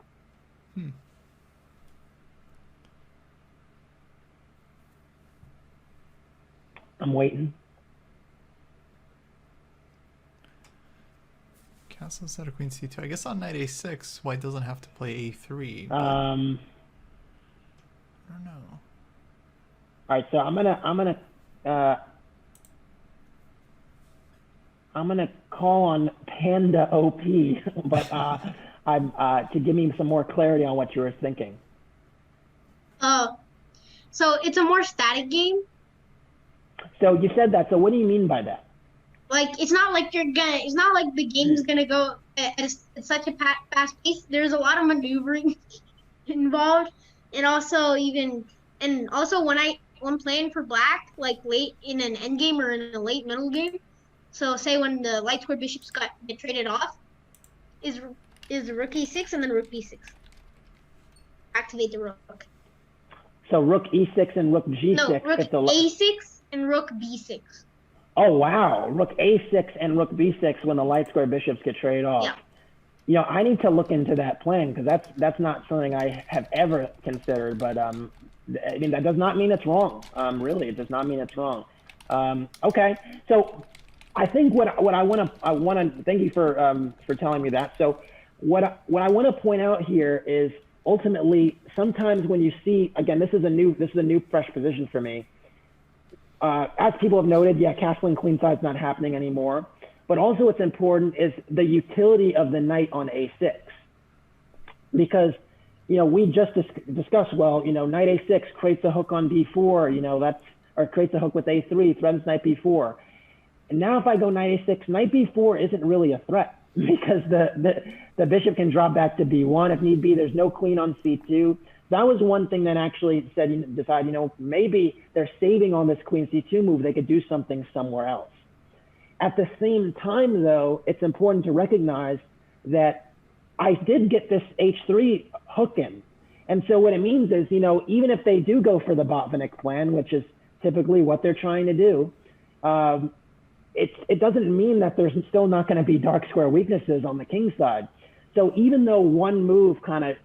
I'm waiting. Castle instead of Queen C2. I guess on knight A6, white doesn't have to play A3. I don't know. All right, so I'm gonna call on Panda OP, but to give me some more clarity on what you were thinking. So it's a more static game. So you said that. So what do you mean by that? Like it's not like the game's gonna go at such a fast pace. There's a lot of maneuvering involved, and also when playing for black, like late in an end game or in a late middle game. So say when the light square bishops get traded off, is rook E6 and then rook B6. Activate the rook. So rook E6 and rook G6. No, rook A6 and rook B6. Oh wow, rook A6 and rook B6 when the light square bishops get traded off. Yeah. You know, I need to look into that plan because that's not something I have ever considered. But I mean, that does not mean it's wrong. Really, it does not mean it's wrong. Okay, so I think what I want to thank you for telling me that. So what I want to point out here is ultimately sometimes when you see, again, this is a new fresh position for me. As people have noted, yeah, castling queenside is not happening anymore. But also what's important is the utility of the knight on A6. Because, you know, we just discussed, well, you know, knight A6 creates a hook on B4, you know, or creates a hook with A3, threatens knight B4. And now if I go knight A6, knight B4 isn't really a threat because the bishop can drop back to B1 if need be. There's no queen on C2. That was one thing that actually decided, you know, maybe they're saving on this queen C2 move. They could do something somewhere else. At the same time, though, it's important to recognize that I did get this H3 hook in. And so what it means is, you know, even if they do go for the Botvinnik plan, which is typically what they're trying to do, it doesn't mean that there's still not going to be dark square weaknesses on the king side. So even though one move kind of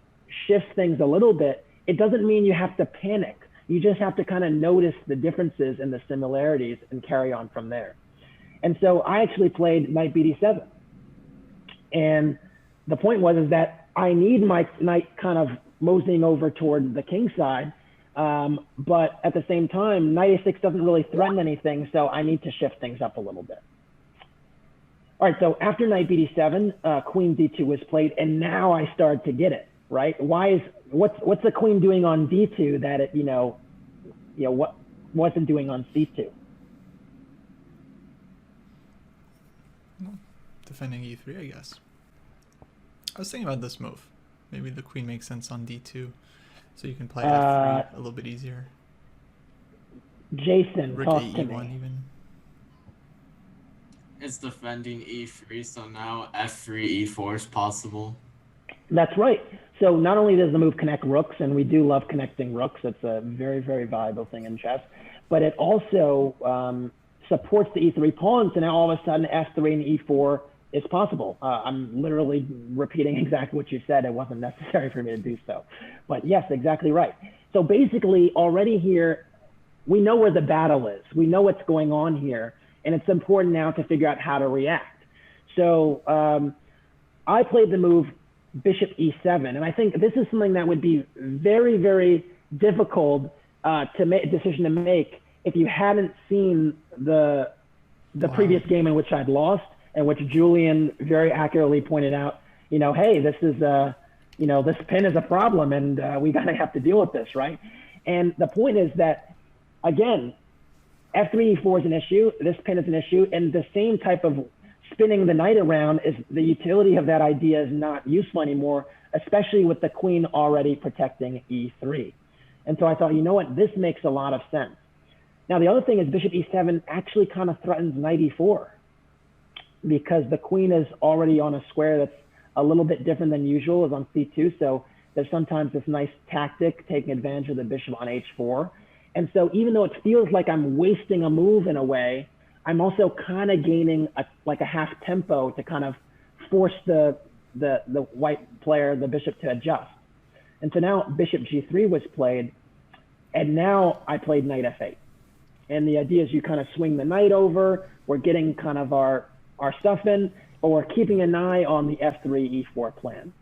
shifts things a little bit, it doesn't mean you have to panic. You just have to kind of notice the differences and the similarities and carry on from there. And so I actually played knight BD7. And the point was that I need my knight kind of moseying over toward the king side. But at the same time, knight A6 doesn't really threaten anything, so I need to shift things up a little bit. All right, so after knight BD7, queen D2 was played, and now I started to get it, right? What's the queen doing on D2 that it, what wasn't doing on C2? Defending E3, I guess. I was thinking about this move. Maybe the queen makes sense on D2, so you can play F3 a little bit easier. Jason, Rook talk A, to E1 me. even. It's defending E3, so now F3, E4 is possible. That's right. So not only does the move connect rooks, and we do love connecting rooks, it's a very, very valuable thing in chess, but it also supports the E3 pawn, so now all of a sudden F3 and E4 is possible. I'm literally repeating exactly what you said. It wasn't necessary for me to do so. But yes, exactly right. So basically already here, we know where the battle is. We know what's going on here. And it's important now to figure out how to react. So I played the move Bishop E7. And I think this is something that would be very, very difficult to make a decision to make if you hadn't seen the previous game in which I'd lost, and which Julian very accurately pointed out, hey, this is this pin is a problem, and we gotta have to deal with this, right? And the point is that, again, F3, E4 is an issue, this pin is an issue, and the same type of spinning the knight around is the utility of that idea is not useful anymore, especially with the queen already protecting E3. And so I thought, you know what, this makes a lot of sense. Now, the other thing is Bishop E7 actually kind of threatens Knight E4, because the queen is already on a square that's a little bit different than usual, is on C2. So there's sometimes this nice tactic taking advantage of the bishop on H4. And so even though it feels like I'm wasting a move in a way, I'm also kind of gaining like a half tempo to kind of force the white player, the bishop, to adjust. And so now Bishop G3 was played, and now I played Knight F8. And the idea is you kind of swing the knight over, we're getting kind of our stuff in, but we're keeping an eye on the F3, E4 plan.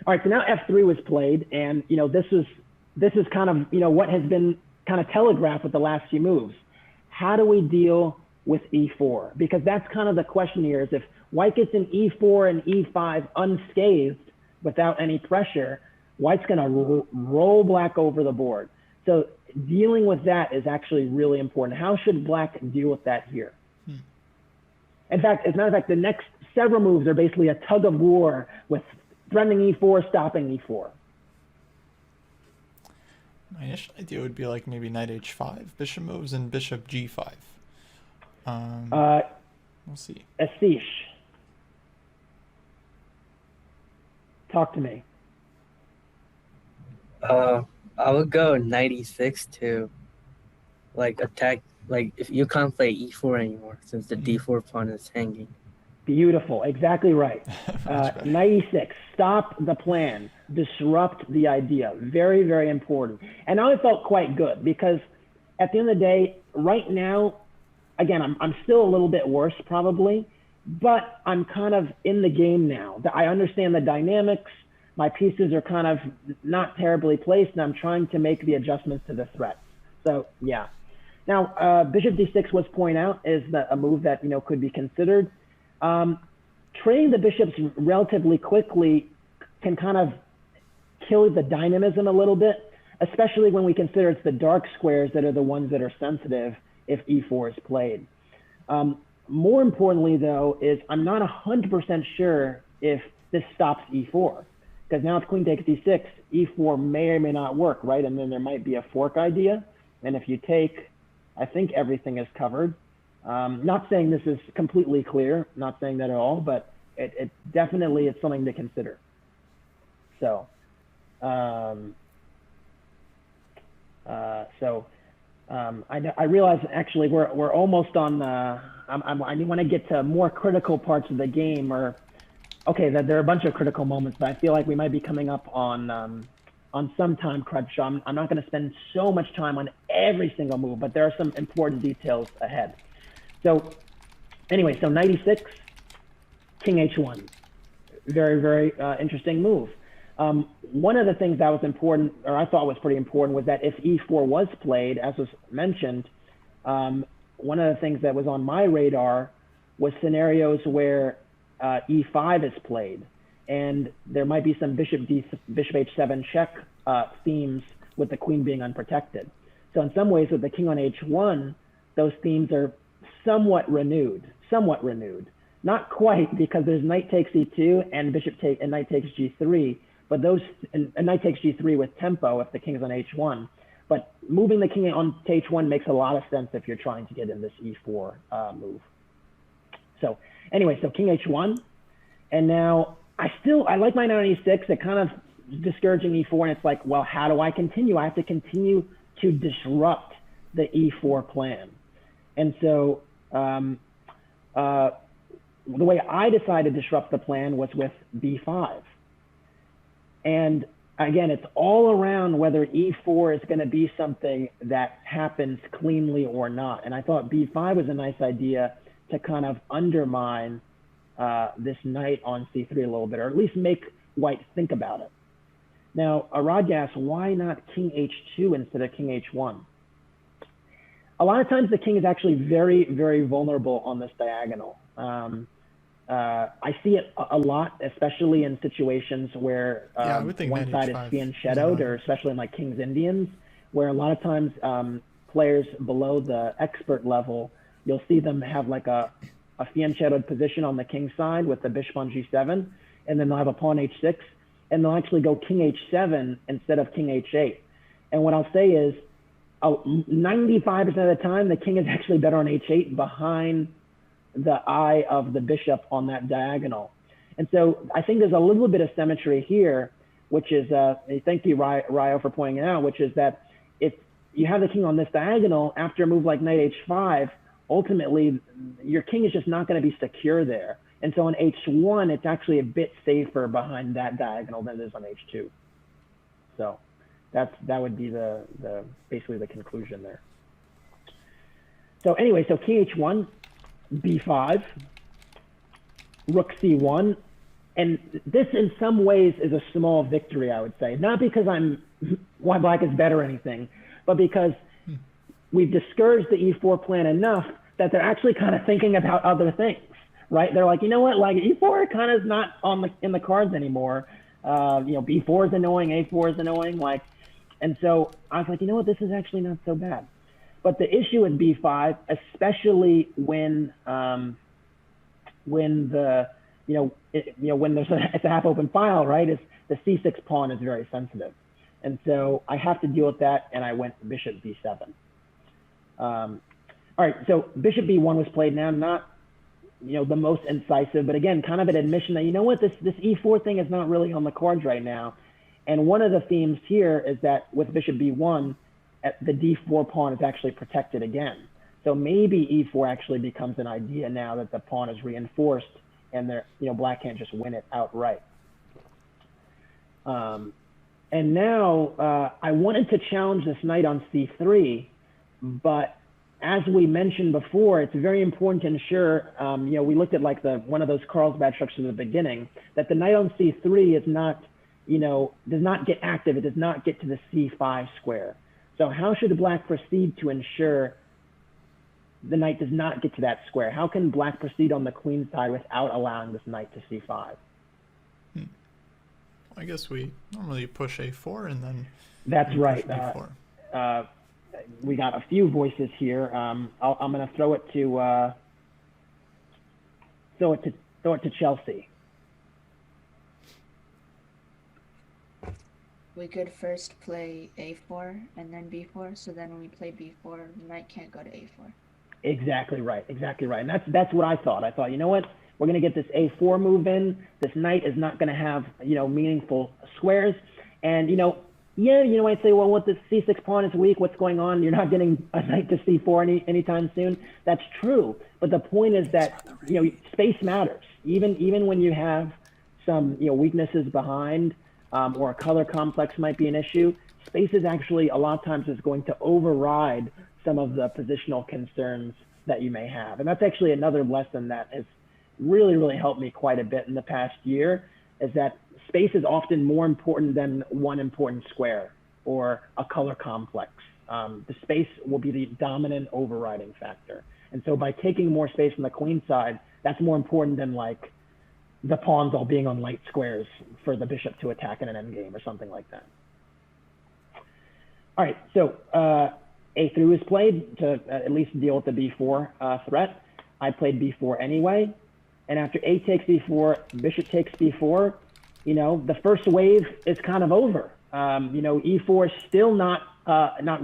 All right, so now F3 was played, and this is kind of what has been kind of telegraphed with the last few moves. How do we deal with E4? Because that's kind of the question here, is if white gets in E4 and E5 unscathed without any pressure, white's going to roll black over the board. So dealing with that is actually really important. How should black deal with that here? In fact, as a matter of fact, the next several moves are basically a tug of war with threatening E4, stopping E4. My initial idea would be like maybe Knight H5, bishop moves, and Bishop G5. We'll see. Ashish, talk to me. I would go Knight E6 to attack. If you can't play E4 anymore since the D4 pawn is hanging. Beautiful, exactly right. Knight E6, stop the plan, disrupt the idea. Very, very important. And I felt quite good because at the end of the day, right now, again, I'm still a little bit worse probably, but I'm kind of in the game now. I understand the dynamics. My pieces are kind of not terribly placed, and I'm trying to make the adjustments to the threat. So yeah. Now, Bishop D6 was pointed out is a move that could be considered. Trading the bishops relatively quickly can kind of kill the dynamism a little bit, especially when we consider it's the dark squares that are the ones that are sensitive if E4 is played. More importantly, though, is I'm not 100% sure if this stops E4. Because now if queen takes D6, E4 may or may not work, right? And then there might be a fork idea. And if you take, I think everything is covered. Not saying this is completely clear, not saying that at all, but it definitely is something to consider. So, I realize actually we're almost on the, I want to get to more critical parts of the game, or okay, there are a bunch of critical moments, but I feel like we might be coming up on some time crunch. So I'm not going to spend so much time on every single move, but there are some important details ahead. So anyway, so Knight E6, King H1, very, very interesting move. One of the things that was important, or I thought was pretty important, was that if E4 was played, as was mentioned, one of the things that was on my radar was scenarios where E5 is played. and there might be some bishop h7 check themes with the queen being unprotected. So in some ways with the king on h1, those themes are somewhat renewed. Not quite, because there's knight takes e2 and knight takes g3, but those, and knight takes g3 with tempo if the king is on h1. But moving the king on to h1 makes a lot of sense if you're trying to get in this e4 move. So anyway, so king h1, and now I like my knight on e6. It kind of discouraging e4, and it's like, well, how do I continue? I have to continue to disrupt the e4 plan. And so the way I decided to disrupt the plan was with b5. And again, it's all around whether e4 is going to be something that happens cleanly or not. And I thought b5 was a nice idea to kind of undermine this knight on c3 a little bit, or at least make white think about it. Now, Arad asks, why not king h2 instead of king h1? A lot of times the king is actually very, very vulnerable on this diagonal. I see it a lot, especially in situations where one side is fianchettoed, or especially in like King's Indians, where a lot of times players below the expert level, you'll see them have like a fianchettoed position on the king side with the bishop on g7, and then they'll have a pawn h6, and they'll actually go king h7 instead of king h8. And what I'll say is, 95% of the time, the king is actually better on h8 behind the eye of the bishop on that diagonal. And so I think there's a little bit of symmetry here, which is, thank you, Ryo, for pointing it out, which is that if you have the king on this diagonal, after a move like knight h5, ultimately your king is just not going to be secure there. And so on h1, it's actually a bit safer behind that diagonal than it is on h2. So that would be basically the conclusion there. So anyway, so king h1, b5, rook c1, and this in some ways is a small victory, I would say. Not because why black is better or anything, but because we've discouraged the e4 plan enough that they're actually kind of thinking about other things, right? They're like, you know what, like e4 kind of is not in the cards anymore. b4 is annoying, a4 is annoying, like, and so I was like, you know what, this is actually not so bad. But the issue with b5, especially when when there's it's a half open file, right? Is the c6 pawn is very sensitive, and so I have to deal with that, and I went bishop b7. All right, so bishop b1 was played now, not the most incisive, but again, kind of an admission that you know what, this e4 thing is not really on the cards right now. And one of the themes here is that with bishop b1, the d4 pawn is actually protected again. So maybe e4 actually becomes an idea now that the pawn is reinforced, and black can't just win it outright. And now I wanted to challenge this knight on c3, but as we mentioned before, it's very important to ensure, we looked at like one of those Carlsbad structures at the beginning, that the knight on c3 is not, does not get active. It does not get to the c5 square. So how should black proceed to ensure the knight does not get to that square? How can black proceed on the queen side without allowing this knight to c5? I guess we normally push a4 and then... That's right. We got a few voices here. I'm going to throw it to Chelsea. We could first play a4 and then b4, so then when we play b4, the knight can't go to a4. Exactly right. And that's what I thought. I thought, you know what? We're going to get this a4 move in. This knight is not going to have, meaningful squares. And, I'd say, well, what the c6 pawn is weak, what's going on? You're not getting a knight to c4 anytime soon. That's true. But the point is that, space matters. Even when you have some, weaknesses behind, or a color complex might be an issue, space is actually a lot of times is going to override some of the positional concerns that you may have. And that's actually another lesson that has really, really helped me quite a bit in the past year, is that space is often more important than one important square or a color complex. The space will be the dominant overriding factor. And so by taking more space on the queen side, that's more important than like, the pawns all being on light squares for the bishop to attack in an endgame or something like that. All right, so a3 is played to at least deal with the b4 threat. I played b4 anyway, and after a takes b4, bishop takes b4, you know, the first wave is kind of over. You know, e4 is still not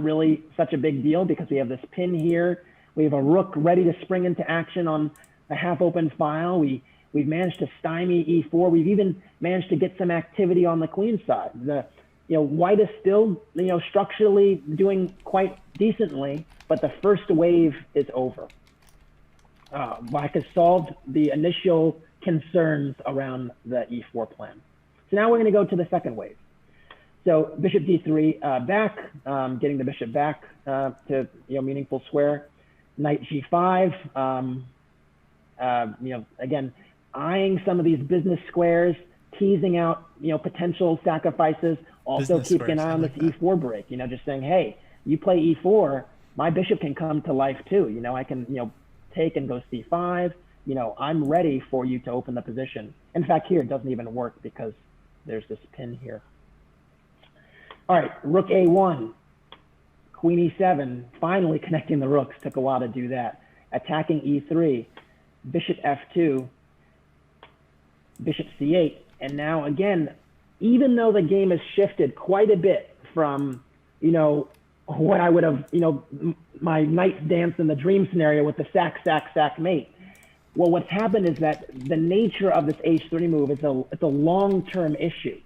really such a big deal because we have this pin here. We have a rook ready to spring into action on a half-open file. We've managed to stymie e4. We've even managed to get some activity on the queen side. You know, white is still, you know, structurally doing quite decently, but the first wave is over. Black has solved the initial concerns around the e4 plan. So now we're going to go to the second wave. So bishop d3 back, getting the bishop back to, you know, meaningful square. Knight g5. You know, again, eyeing some of these business squares, teasing out, you know, potential sacrifices. Also keeping an eye on this e4 break. You know, just saying, hey, you play e4, my bishop can come to life too. You know, I can, you know, take and go c5. You know, I'm ready for you to open the position. In fact, here it doesn't even work because there's this pin here. All right, rook a1, queen e7, finally connecting the rooks. Took a while to do that. Attacking e3, bishop f2, bishop c8, and now again, even though the game has shifted quite a bit from, you know, what I would have, you know, my knight dance in the dream scenario with the sack mate. Well, what's happened is that the nature of this h3 move is it's a long-term issue.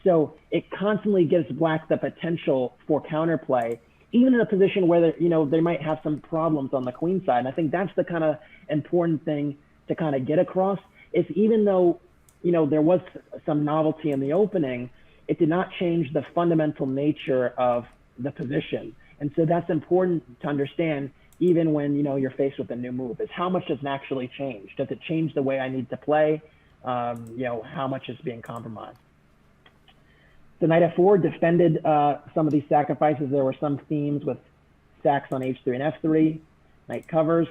So it constantly gives black the potential for counterplay, even in a position where, you know, they might have some problems on the queen side. And I think that's the kind of important thing to kind of get across, is even though, you know, there was some novelty in the opening, it did not change the fundamental nature of the position. And so that's important to understand, even when, you know, you're faced with a new move, is how much does it actually change? Does it change the way I need to play? You know, how much is being compromised? The knight f4 defended some of these sacrifices. There were some themes with sacks on h3 and f3. Knight covers.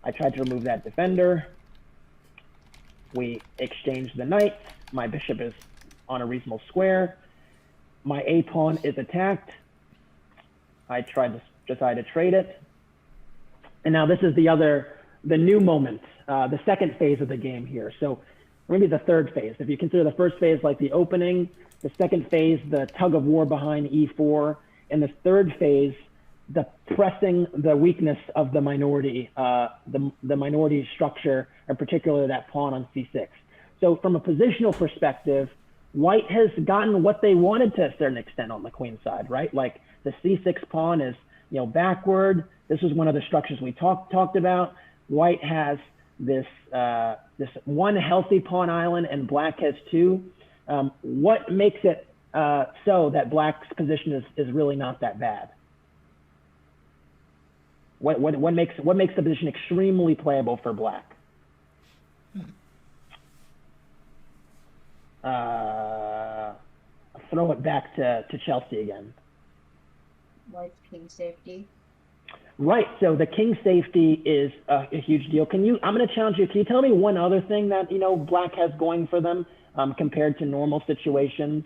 I tried to remove that defender. We exchanged the knight. My bishop is on a reasonable square. My a pawn is attacked. I decided to trade it. And now this is the new moment, the second phase of the game here. So maybe the third phase. If you consider the first phase like the opening, the second phase, the tug of war behind e4, and the third phase, the pressing the weakness of the minority, the minority structure, and particularly that pawn on c6. So from a positional perspective, white has gotten what they wanted to a certain extent on the queen side, right? Like the c6 pawn is, you know, backward. This was one of the structures we talked about. White has this this one healthy pawn island, and black has two. What makes it so that black's position is really not that bad? What makes the position extremely playable for black? Throw it back to Chelsea again. White's king safety. Right. So the king safety is a huge deal. I'm going to challenge you. Can you tell me one other thing that, you know, black has going for them compared to normal situations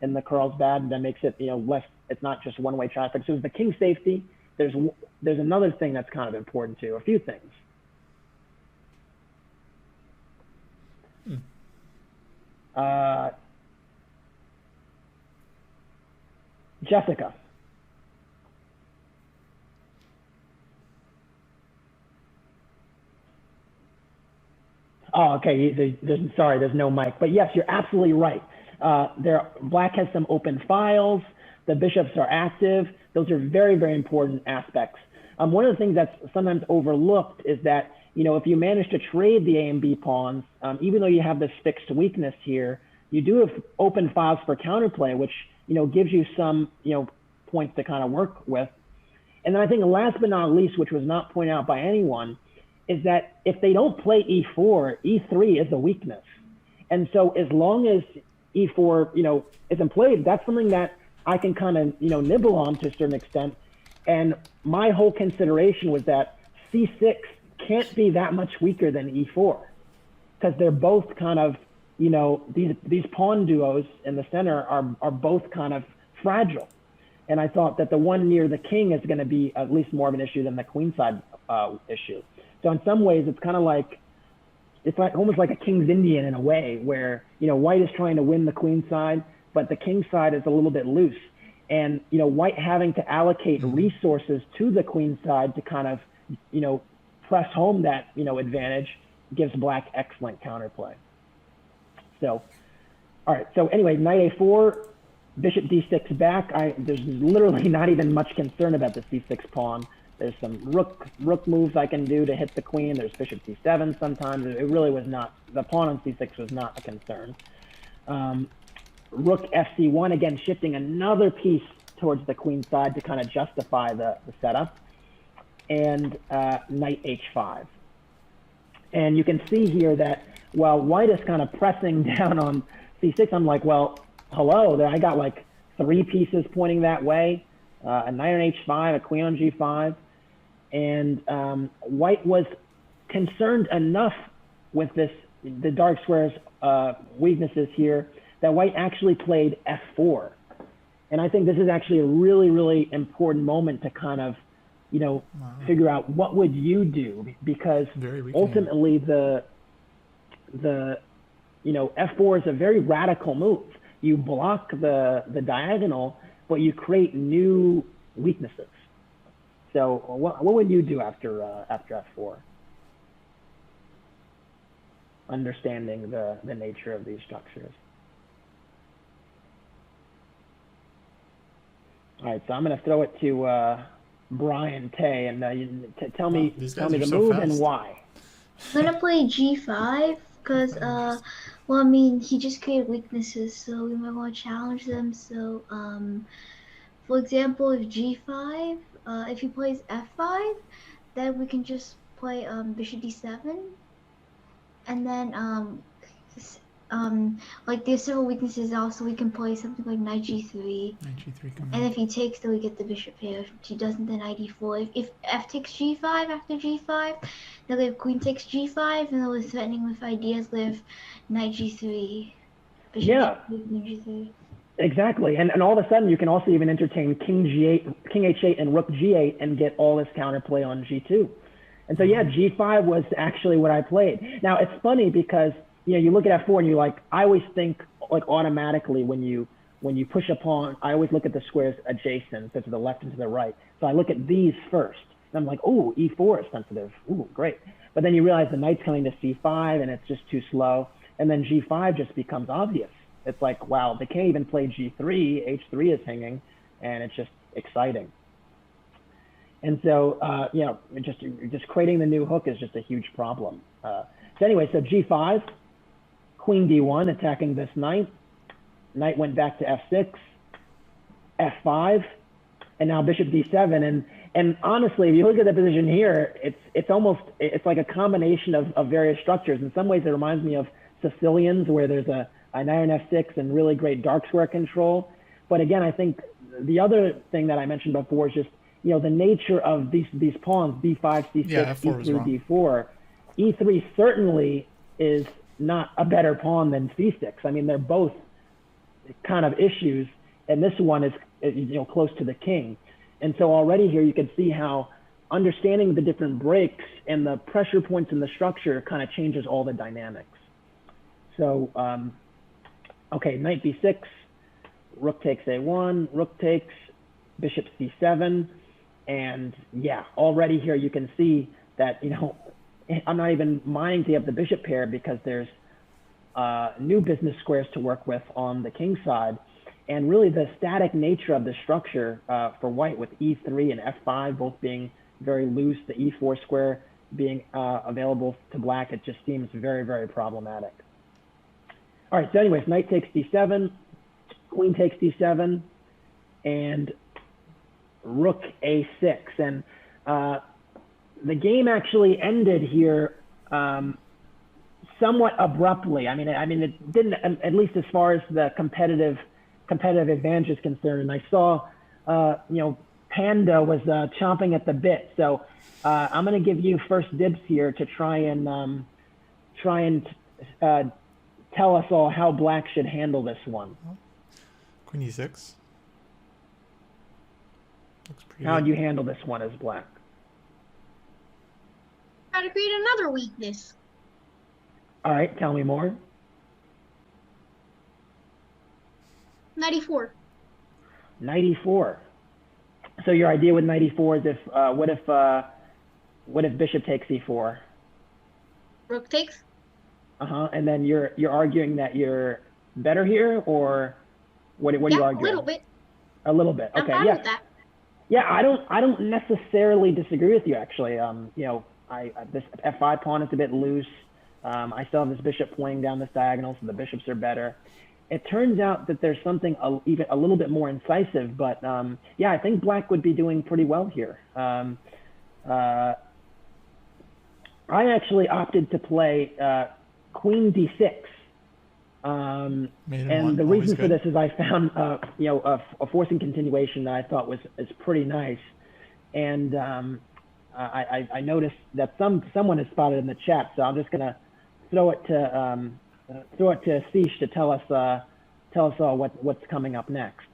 in the Carlsbad that makes it, you know, less? It's not just one-way traffic. So the king safety. There's another thing that's kind of important too. A few things. Jessica. Oh, okay. There's no mic. But yes, you're absolutely right. Black has some open files. The bishops are active. Those are very, very important aspects. One of the things that's sometimes overlooked is that, you know, if you manage to trade the A and B pawns, even though you have this fixed weakness here, you do have open files for counterplay, which, you know, gives you some, you know, points to kind of work with. And then I think last but not least, which was not pointed out by anyone, is that if they don't play e4, e3 is a weakness. And so as long as e4, you know, isn't played, that's something that I can kind of, you know, nibble on to a certain extent. And my whole consideration was that c6 can't be that much weaker than e4. because they're both kind of, you know, these pawn duos in the center are both kind of fragile. And I thought that the one near the king is going to be at least more of an issue than the queenside issue. So in some ways, it's kind of like, it's like almost like a King's Indian in a way, where, you know, white is trying to win the queen side, but the king side is a little bit loose. And, you know, white having to allocate resources to the queen side to kind of, you know, press home that, you know, advantage gives black excellent counterplay. So, all right. So anyway, knight a4, bishop d6 back. There's literally not even much concern about the c6 pawn. There's some rook moves I can do to hit the queen. There's bishop c7 sometimes. It really was not, the pawn on c6 was not a concern. Rook fc1, again, shifting another piece towards the queen side to kind of justify the setup. And knight h5. And you can see here that while white is kind of pressing down on c6, I'm like, well, hello, I got like 3 pieces pointing that way. A knight on h5, a queen on g5. And white was concerned enough with the dark square's weaknesses here, that white actually played f4. And I think this is actually a really, really important moment to kind of, you know, figure out what would you do, because ultimately the you know, f4 is a very radical move. You block the diagonal, but you create new weaknesses. So what would you do after f4? Understanding the nature of these structures. All right, so I'm going to throw it to Brian Tay, and tell me the move and why. I'm gonna play g5 because well, I mean, he just created weaknesses, so we might want to challenge them. So for example, if g5, if he plays f5, then we can just play bishop d7, and then like there's several weaknesses also. We can play something like knight g3. And if he takes, then we get the bishop here. If he doesn't, then knight d4. If f takes g5 after g5, then we have queen takes g5, and then we're threatening with ideas with knight g3. Bishop g3, queen g3. Exactly, and all of a sudden you can also even entertain king g8, king h8, and rook g8, and get all this counterplay on g2. And so yeah, g5 was actually what I played. Now it's funny because, you know, you look at f4 and you're like, I always think like automatically when you push a pawn, I always look at the squares adjacent, so to the left and to the right. So I look at these first. And I'm like, oh, e4 is sensitive. Ooh, great. But then you realize the knight's coming to c5 and it's just too slow. And then g5 just becomes obvious. It's like, wow, they can't even play g3. h3 is hanging, and it's just exciting. And so, you know, just creating the new hook is just a huge problem. So anyway, so g5. Queen d1, attacking this knight. Knight went back to f6, f5, and now bishop d7. And honestly, if you look at the position here, it's like a combination of various structures. In some ways, it reminds me of Sicilians, where there's a knight on f6 and really great dark square control. But again, I think the other thing that I mentioned before is just, you know, the nature of these pawns, b5, c6, e3, d4. e3 certainly is not a better pawn than c6. I mean, they're both kind of issues, and this one is, you know, close to the king. And so already here you can see how understanding the different breaks and the pressure points in the structure kind of changes all the dynamics. So, okay, knight b6, rook takes a1, rook takes, bishop c7, and yeah, already here you can see that, you know, I'm not even minding to have the bishop pair because there's new business squares to work with on the king side. And really the static nature of the structure for white, with e3 and f5 both being very loose, the e4 square being available to black, it just seems very, very problematic. All right, so anyways, knight takes d7, queen takes d7, and rook a6. And the game actually ended here somewhat abruptly. I mean, it didn't, at least as far as the competitive advantage is concerned. And I saw, you know, Panda was chomping at the bit. So I'm going to give you first dibs here to try and tell us all how black should handle this one. Queen e6. Looks pretty How good. do you handle this one as black? Try to create another weakness. All right, tell me more. 94. 94. So your idea with 94 is if what if bishop takes e4? Rook takes. And then you're arguing that you're better here, or what are you arguing? A little bit. A little bit. Okay. I'm fine Yeah. with that. Yeah, I don't necessarily disagree with you actually. You know, this f5 pawn is a bit loose. I still have this bishop pointing down this diagonal, so the bishops are better. It turns out that there's something even a little bit more incisive, but yeah, I think black would be doing pretty well here. I actually opted to play queen d6. And the reason for this is I found you know, a forcing continuation that I thought is pretty nice, and I noticed that someone has spotted in the chat, so I'm just gonna throw it to Asish to tell us all what's coming up next.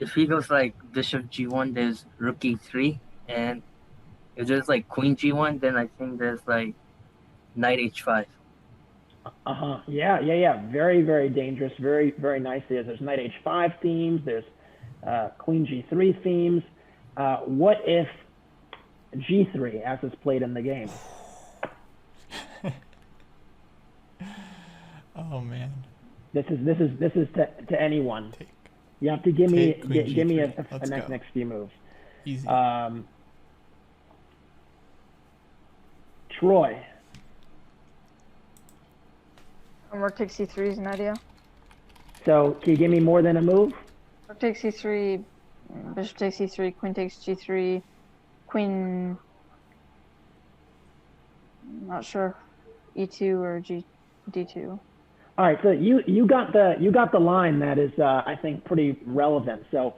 If he goes like bishop g1, there's rook e3, and if there's like queen g1, then I think there's like knight h5. Yeah. Very, very dangerous. Very, very nice. There's knight h5 themes. There's queen g3 themes. What if g3 as is played in the game? Oh man. This is to anyone. You have to give me a next few moves. Easy. Troy. Rook takes c3 is an idea. So can you give me more than a move? Rook takes c3, bishop takes c3, queen takes g3, queen. Not sure, e2 or d2. All right, so you got the line that is I think pretty relevant. So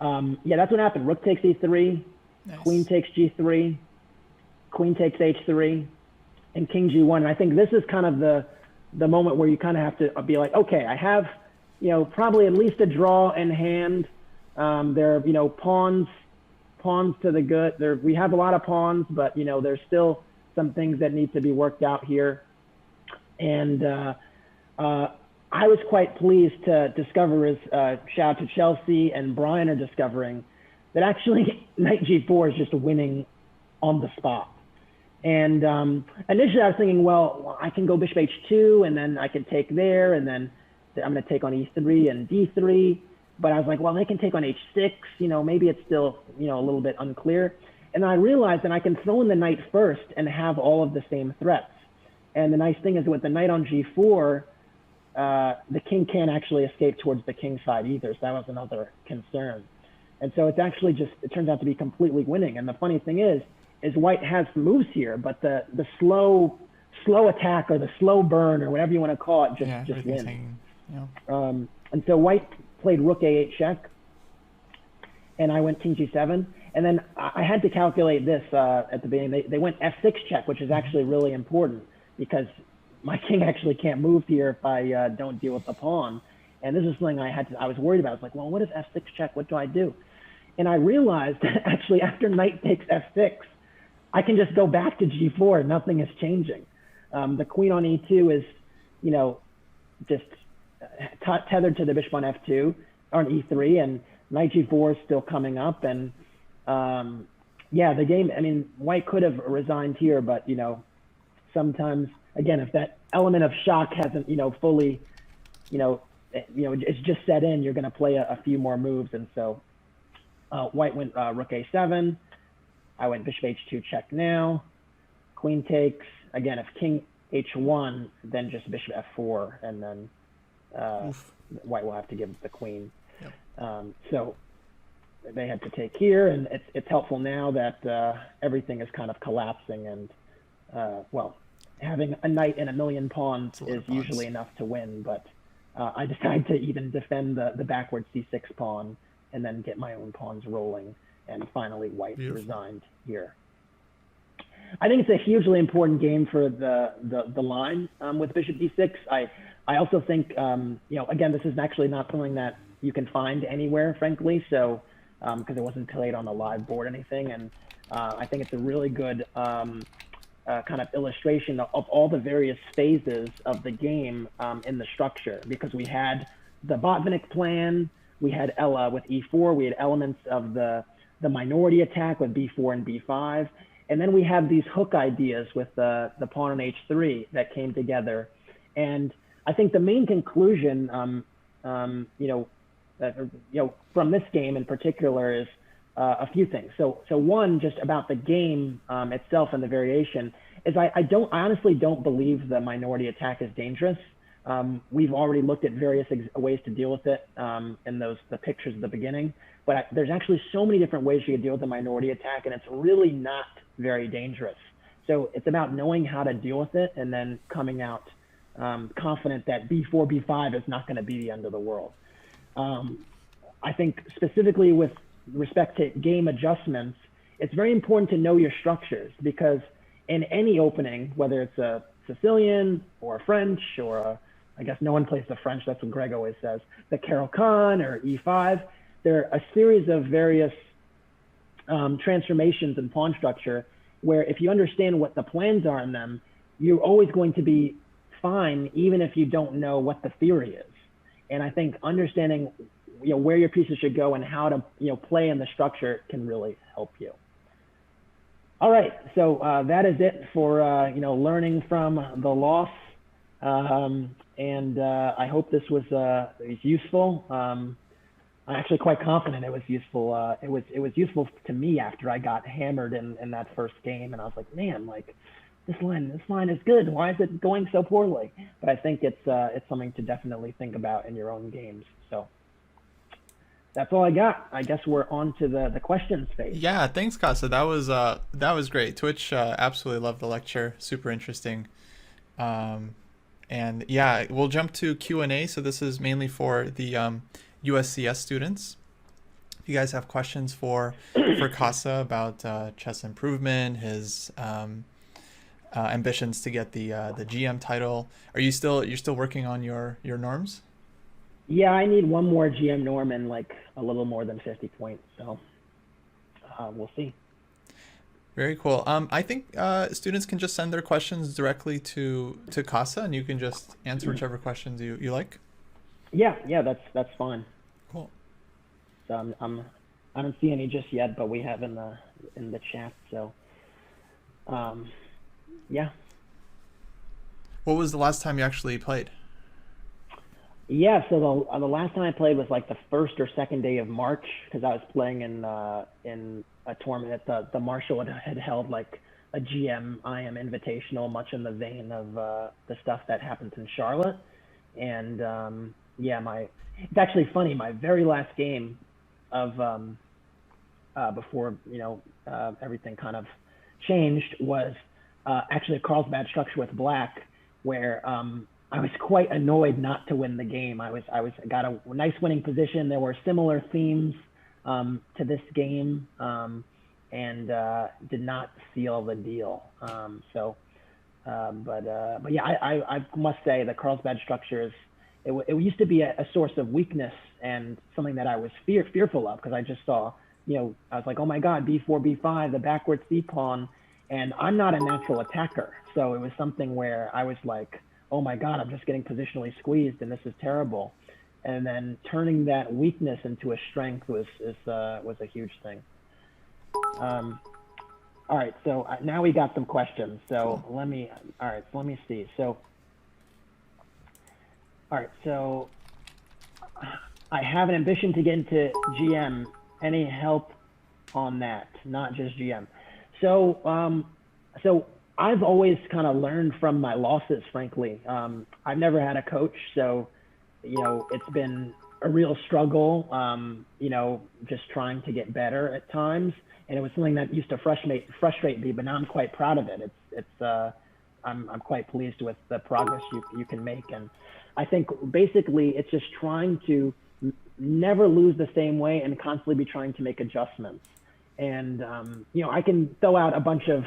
yeah, that's what happened. Rook takes e3, nice. Queen takes g3, queen takes h3, and king g1. And I think this is kind of the moment where you kind of have to be like, okay, I have, you know, probably at least a draw in hand. There are, you know, pawns to the good. We have a lot of pawns, but you know, there's still some things that need to be worked out here. And I was quite pleased to discover, as shout out to Chelsea and Brian are discovering, that actually knight g4 is just winning on the spot. And initially I was thinking, well, I can go bishop h2, and then I can take there, and then I'm going to take on e3 and d3. But I was like, well, they can take on h6. You know, maybe it's still, you know, a little bit unclear. And I realized that I can throw in the knight first and have all of the same threats. And the nice thing is with the knight on g4, the king can't actually escape towards the king side either. So that was another concern. And so it's actually just, it turns out to be completely winning. And the funny thing is white has some moves here, but the slow attack or the slow burn or whatever you want to call it just wins. Yeah. And so white played rook a8 check, and I went king g7. And then I had to calculate this at the beginning. They went f6 check, which is actually really important because my king actually can't move here if I don't deal with the pawn. And this is something I was worried about. I was like, well, what if f6 check? What do I do? And I realized that actually after knight takes f6, I can just go back to g4. Nothing is changing. The queen on e2 is, you know, just tethered to the bishop on f2 on e3, and knight g4 is still coming up. And yeah, the game, I mean, white could have resigned here, but, you know, sometimes, again, if that element of shock hasn't, you know, fully, it's just set in, you're going to play a few more moves. And so white went rook a7. I went bishop h2 check now. Queen takes. Again, if king h1, then just bishop f4, and then white will have to give the queen. Yep. So they had to take here, and it's helpful now that everything is kind of collapsing, and well, having a knight and a million pawns is usually enough to win, but I decided to even defend the backward c6 pawn and then get my own pawns rolling, and finally white resigned here. I think it's a hugely important game for the line with Bishop D6. I also think, again, this is actually not something that you can find anywhere, frankly. So, because it wasn't played on the live board or anything. And I think it's a really good kind of illustration of all the various phases of the game in the structure, because we had the Botvinnik plan, we had Ella with E4, we had elements of the minority attack with B4 and B5. And then we have these hook ideas with the pawn on H3 that came together. And I think the main conclusion, from this game in particular is a few things. So one, just about the game itself and the variation, is I honestly don't believe the minority attack is dangerous. We've already looked at various ways to deal with it in the pictures at the beginning, but there's actually so many different ways you can deal with the minority attack, and it's really not very dangerous. So it's about knowing how to deal with it and then coming out confident that B4, B5 is not going to be the end of the world. I think specifically with respect to game adjustments, it's very important to know your structures, because in any opening, whether it's a Sicilian or a French or I guess no one plays the French, that's what Greg always says, the Carol-Khan or E5, there are a series of various transformations in pawn structure where if you understand what the plans are in them, you're always going to be fine, even if you don't know what the theory is. And I think understanding where your pieces should go and how to play in the structure can really help you. All right, so that is it for learning from the loss, and I hope this was useful. I'm actually quite confident it was useful. It was useful to me after I got hammered in that first game, and I was like, man, like this line is good. Why is it going so poorly? But I think it's something to definitely think about in your own games. So that's all I got. I guess we're on to the questions phase. Yeah, thanks, Kassa. That was great. Twitch absolutely loved the lecture. Super interesting. And yeah, we'll jump to Q&A. So this is mainly for the USCS students. If you guys have questions for Kassa about chess improvement, his ambitions to get the GM title, you're still working on your norms? Yeah, I need one more GM norm and like a little more than 50 points. So we'll see. Very cool. I think students can just send their questions directly to Kassa, and you can just answer whichever questions you like. Yeah, that's fine. Cool. So I don't see any just yet, but we have in the chat. So yeah. What was the last time you actually played? Yeah, so the last time I played was like the first or second day of March, because I was playing in a tournament that the Marshall had held, like a GM IM invitational, much in the vein of the stuff that happens in Charlotte. And it's actually funny, my very last game of before everything kind of changed was actually a Carlsbad structure with black, where I was quite annoyed not to win the game. I got a nice winning position. There were similar themes to this game, and did not seal the deal. But yeah, I must say the Carlsbad structure it used to be a source of weakness and something that I was fearful of, because I just saw, I was like, oh my God, B4, B5, the backward C pawn, and I'm not a natural attacker. So it was something where I was like, oh my God, I'm just getting positionally squeezed and this is terrible. And then turning that weakness into a strength was a huge thing. All right, so now we got some questions. So let me see. So, all right, so I have an ambition to get into GM. Any help on that? Not just GM. So, so I've always kind of learned from my losses, frankly. I've never had a coach, so, it's been a real struggle, just trying to get better at times. And it was something that used to frustrate me, but now I'm quite proud of it. I'm quite pleased with the progress you can make. And I think basically it's just trying to never lose the same way and constantly be trying to make adjustments. And, I can throw out a bunch of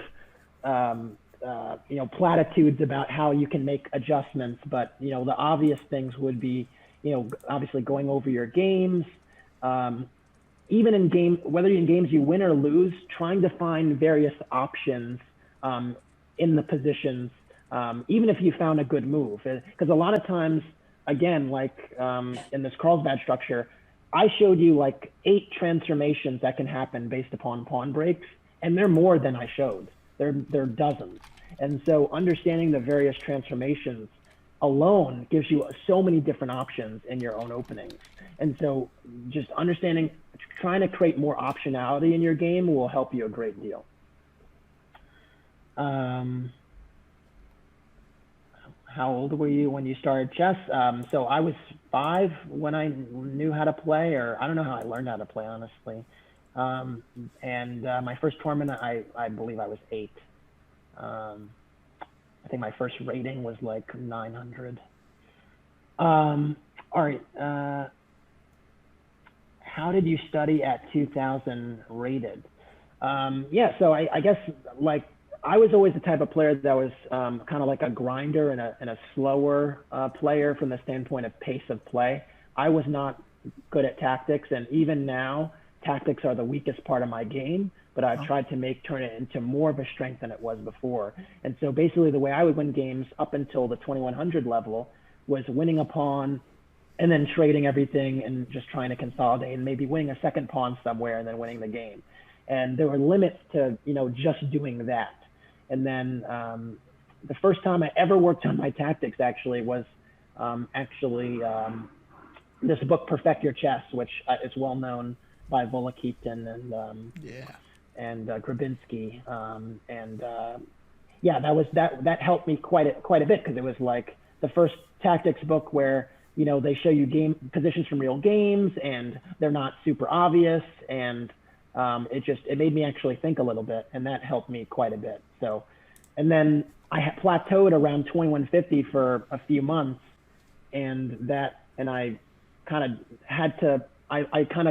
platitudes about how you can make adjustments, but the obvious things would be, obviously going over your games. Even in whether in games you win or lose, trying to find various options in the positions, even if you found a good move. Because a lot of times, again, like in this Carlsbad structure, I showed you like 8 transformations that can happen based upon pawn breaks, and they're more than I showed. They're dozens. And so understanding the various transformations alone gives you so many different options in your own openings. And so just understanding, trying to create more optionality in your game will help you a great deal. How old were you when you started chess? So I was 5 when I knew how to play, or I don't know how I learned how to play, honestly. And my first tournament, I believe I was 8. I think my first rating was like 900. All right. How did you study at 2000 rated? Yeah, so I guess like I was always the type of player that was kind of like a grinder and a slower player from the standpoint of pace of play. I was not good at tactics, and even now, tactics are the weakest part of my game, but I've tried to turn it into more of a strength than it was before. And so basically the way I would win games up until the 2100 level was winning a pawn and then trading everything and just trying to consolidate and maybe winning a second pawn somewhere and then winning the game. And there were limits to, just doing that. And then the first time I ever worked on my tactics actually was this book, Perfect Your Chess, which is well known by Volakeetin and Grabinski. That helped me quite a bit, because it was like the first tactics book where they show you game positions from real games and they're not super obvious, and it made me actually think a little bit, and that helped me quite a bit. So, and then I had plateaued around 2150 for a few months, and I kind of had to,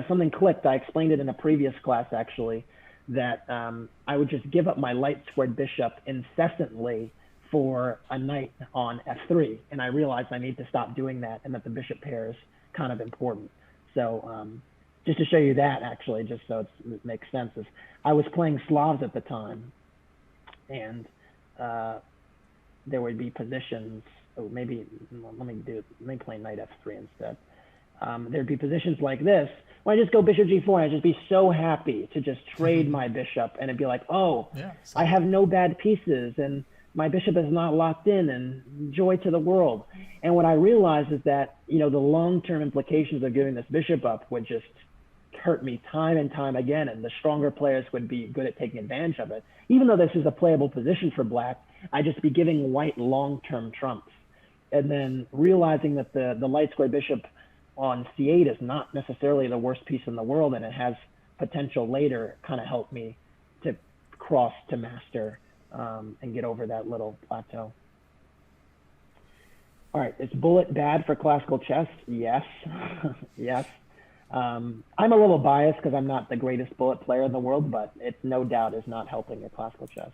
something clicked. I explained it in a previous class actually, that I would just give up my light squared bishop incessantly for a knight on f3, and I realized I need to stop doing that, and that the bishop pair is kind of important. So just to show you that, actually, just so it makes sense, is I was playing Slavs at the time, and there would be positions. Oh, maybe let me play knight f3 instead. There'd be positions like this where I just go bishop g4, and I'd just be so happy to just trade my bishop, and it'd be like, oh, yeah, I have no bad pieces, and my bishop is not locked in, and joy to the world. And what I realized is that, the long-term implications of giving this bishop up would just hurt me time and time again, and the stronger players would be good at taking advantage of it. Even though this is a playable position for black, I'd just be giving white long-term trumps. And then realizing that the light square bishop on c8 is not necessarily the worst piece in the world, and it has potential later, kind of helped me to cross to master and get over that little plateau. All right, is bullet bad for classical chess? Yes, yes. I'm a little biased because I'm not the greatest bullet player in the world, but it no doubt is not helping your classical chess.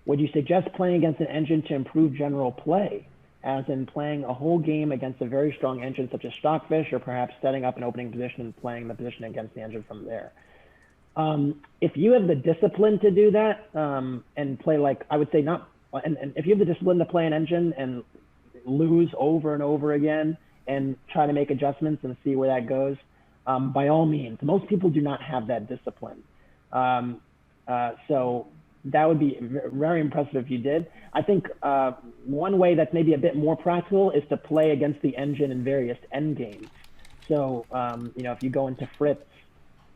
Would you suggest playing against an engine to improve general play, as in playing a whole game against a very strong engine such as Stockfish, or perhaps setting up an opening position and playing the position against the engine from there? If you have the discipline to do that, and play like, I would say not, and if you have the discipline to play an engine and lose over and over again and try to make adjustments and see where that goes, by all means. Most people do not have that discipline. So that would be very impressive if you did. I think one way that's maybe a bit more practical is to play against the engine in various endgames. So, if you go into Fritz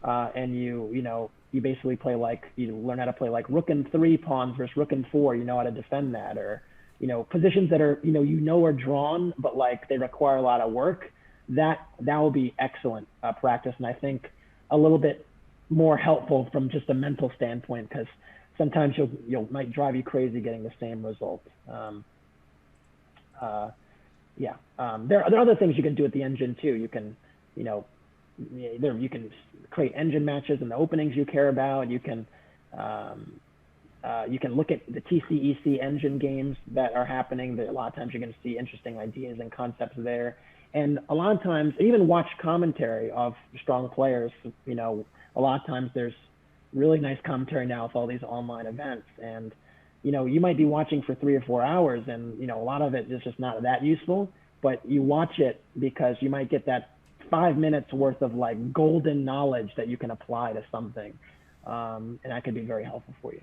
and you basically play like, you learn how to play like rook and 3 pawns versus rook and 4, you know how to defend that, or, positions that are, are drawn, but like they require a lot of work, that will be excellent practice. And I think a little bit more helpful from just a mental standpoint, because sometimes might drive you crazy getting the same result. There are other things you can do at the engine too. You can, either you can create engine matches in the openings you care about. You can look at the TCEC engine games that are happening. A lot of times you're going to see interesting ideas and concepts there. And a lot of times, even watch commentary of strong players. You know, a lot of times there's really nice commentary now with all these online events. And, you know, you might be watching for 3 or 4 hours and, you know, a lot of it is just not that useful, but you watch it because you might get that 5 minutes worth of like golden knowledge that you can apply to something. And that could be very helpful for you.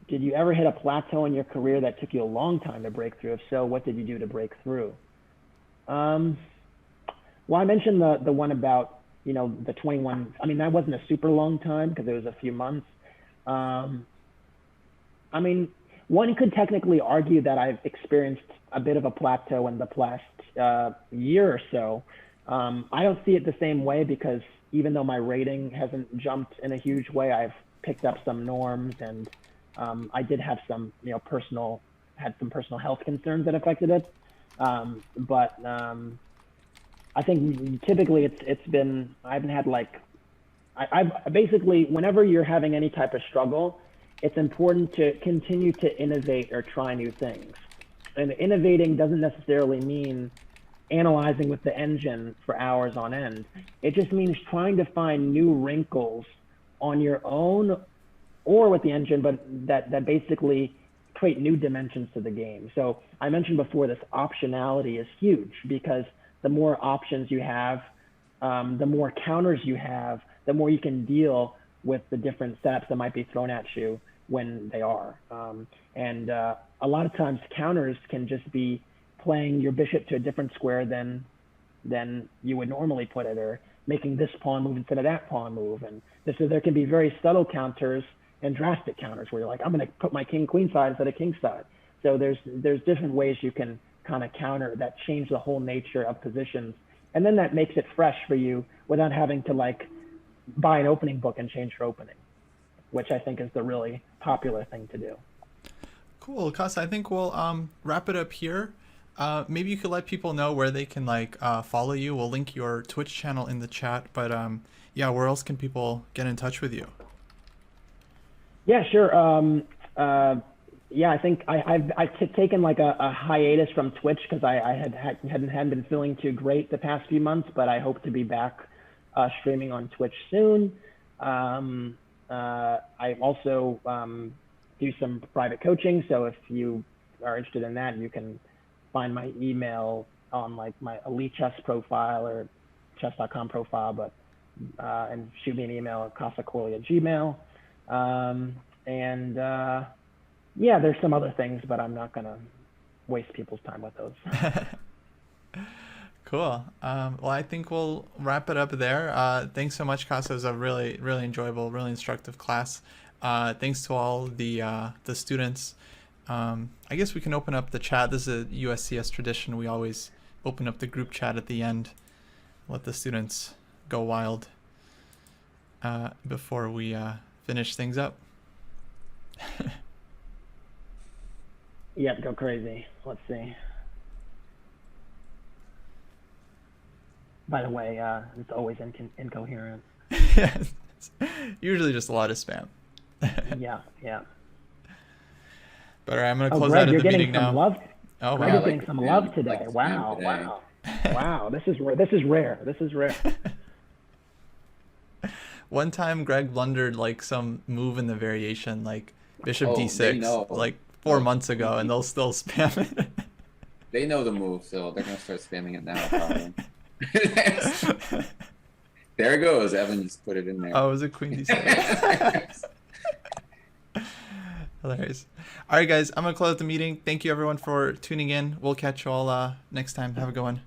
Did you ever hit a plateau in your career that took you a long time to break through? If so, what did you do to break through? Well, I mentioned the one about, you know, the 21. I mean, that wasn't a super long time because it was a few months. I mean, one could technically argue that I've experienced a bit of a plateau in the past year or so. I don't see it the same way because even though my rating hasn't jumped in a huge way, I've picked up some norms and I did have some, you know, personal health concerns that affected it. But I think typically it's been, I haven't had like, I've basically, whenever you're having any type of struggle, it's important to continue to innovate or try new things. And innovating doesn't necessarily mean analyzing with the engine for hours on end. It just means trying to find new wrinkles on your own or with the engine, but that basically create new dimensions to the game. So I mentioned before, this optionality is huge because the more options you have, the more counters you have, the more you can deal with the different setups that might be thrown at you when they are. And a lot of times counters can just be playing your bishop to a different square than you would normally put it, or making this pawn move instead of that pawn move. And there can be very subtle counters and drastic counters where you're like, I'm going to put my king queen side instead of king side. So there's different ways you can kind of counter that change the whole nature of positions. And then that makes it fresh for you without having to like buy an opening book and change your opening, which I think is the really popular thing to do. Cool, Kassa, I think we'll wrap it up here. Maybe you could let people know where they can like follow you. We'll link your Twitch channel in the chat, but yeah, where else can people get in touch with you? Yeah, sure. Yeah, I think I've taken like a hiatus from Twitch because I hadn't been feeling too great the past few months, but I hope to be back streaming on Twitch soon. I also do some private coaching, so if you are interested in that, you can find my email on like my Elite Chess profile or chess.com profile, but and shoot me an email at kassakorley@gmail.com. Yeah, there's some other things, but I'm not gonna waste people's time with those. Cool. Well, I think we'll wrap it up there. Thanks so much, Kassa. It was a really, really enjoyable, really instructive class. Thanks to all the students. I guess we can open up the chat. This is a USCS tradition. We always open up the group chat at the end, let the students go wild before we finish things up. Yep, go crazy. Let's see. By the way, it's always incoherent. Yeah, it's usually just a lot of spam. Yeah. But all right, I'm going to close Greg, out of you're the getting meeting some now. love. Oh, Greg wow. is getting some love today. Wow. Wow, this is rare. One time Greg blundered like some move in the variation, like bishop They d6, know. like 4 months ago, and they'll still spam it. They know the move, so they're gonna start spamming it now. Probably. There it goes. Evan just put it in there. Oh, it was a queen d6. Hilarious. All right, guys, I'm gonna close the meeting. Thank you everyone for tuning in. We'll catch you all next time. Have a good one.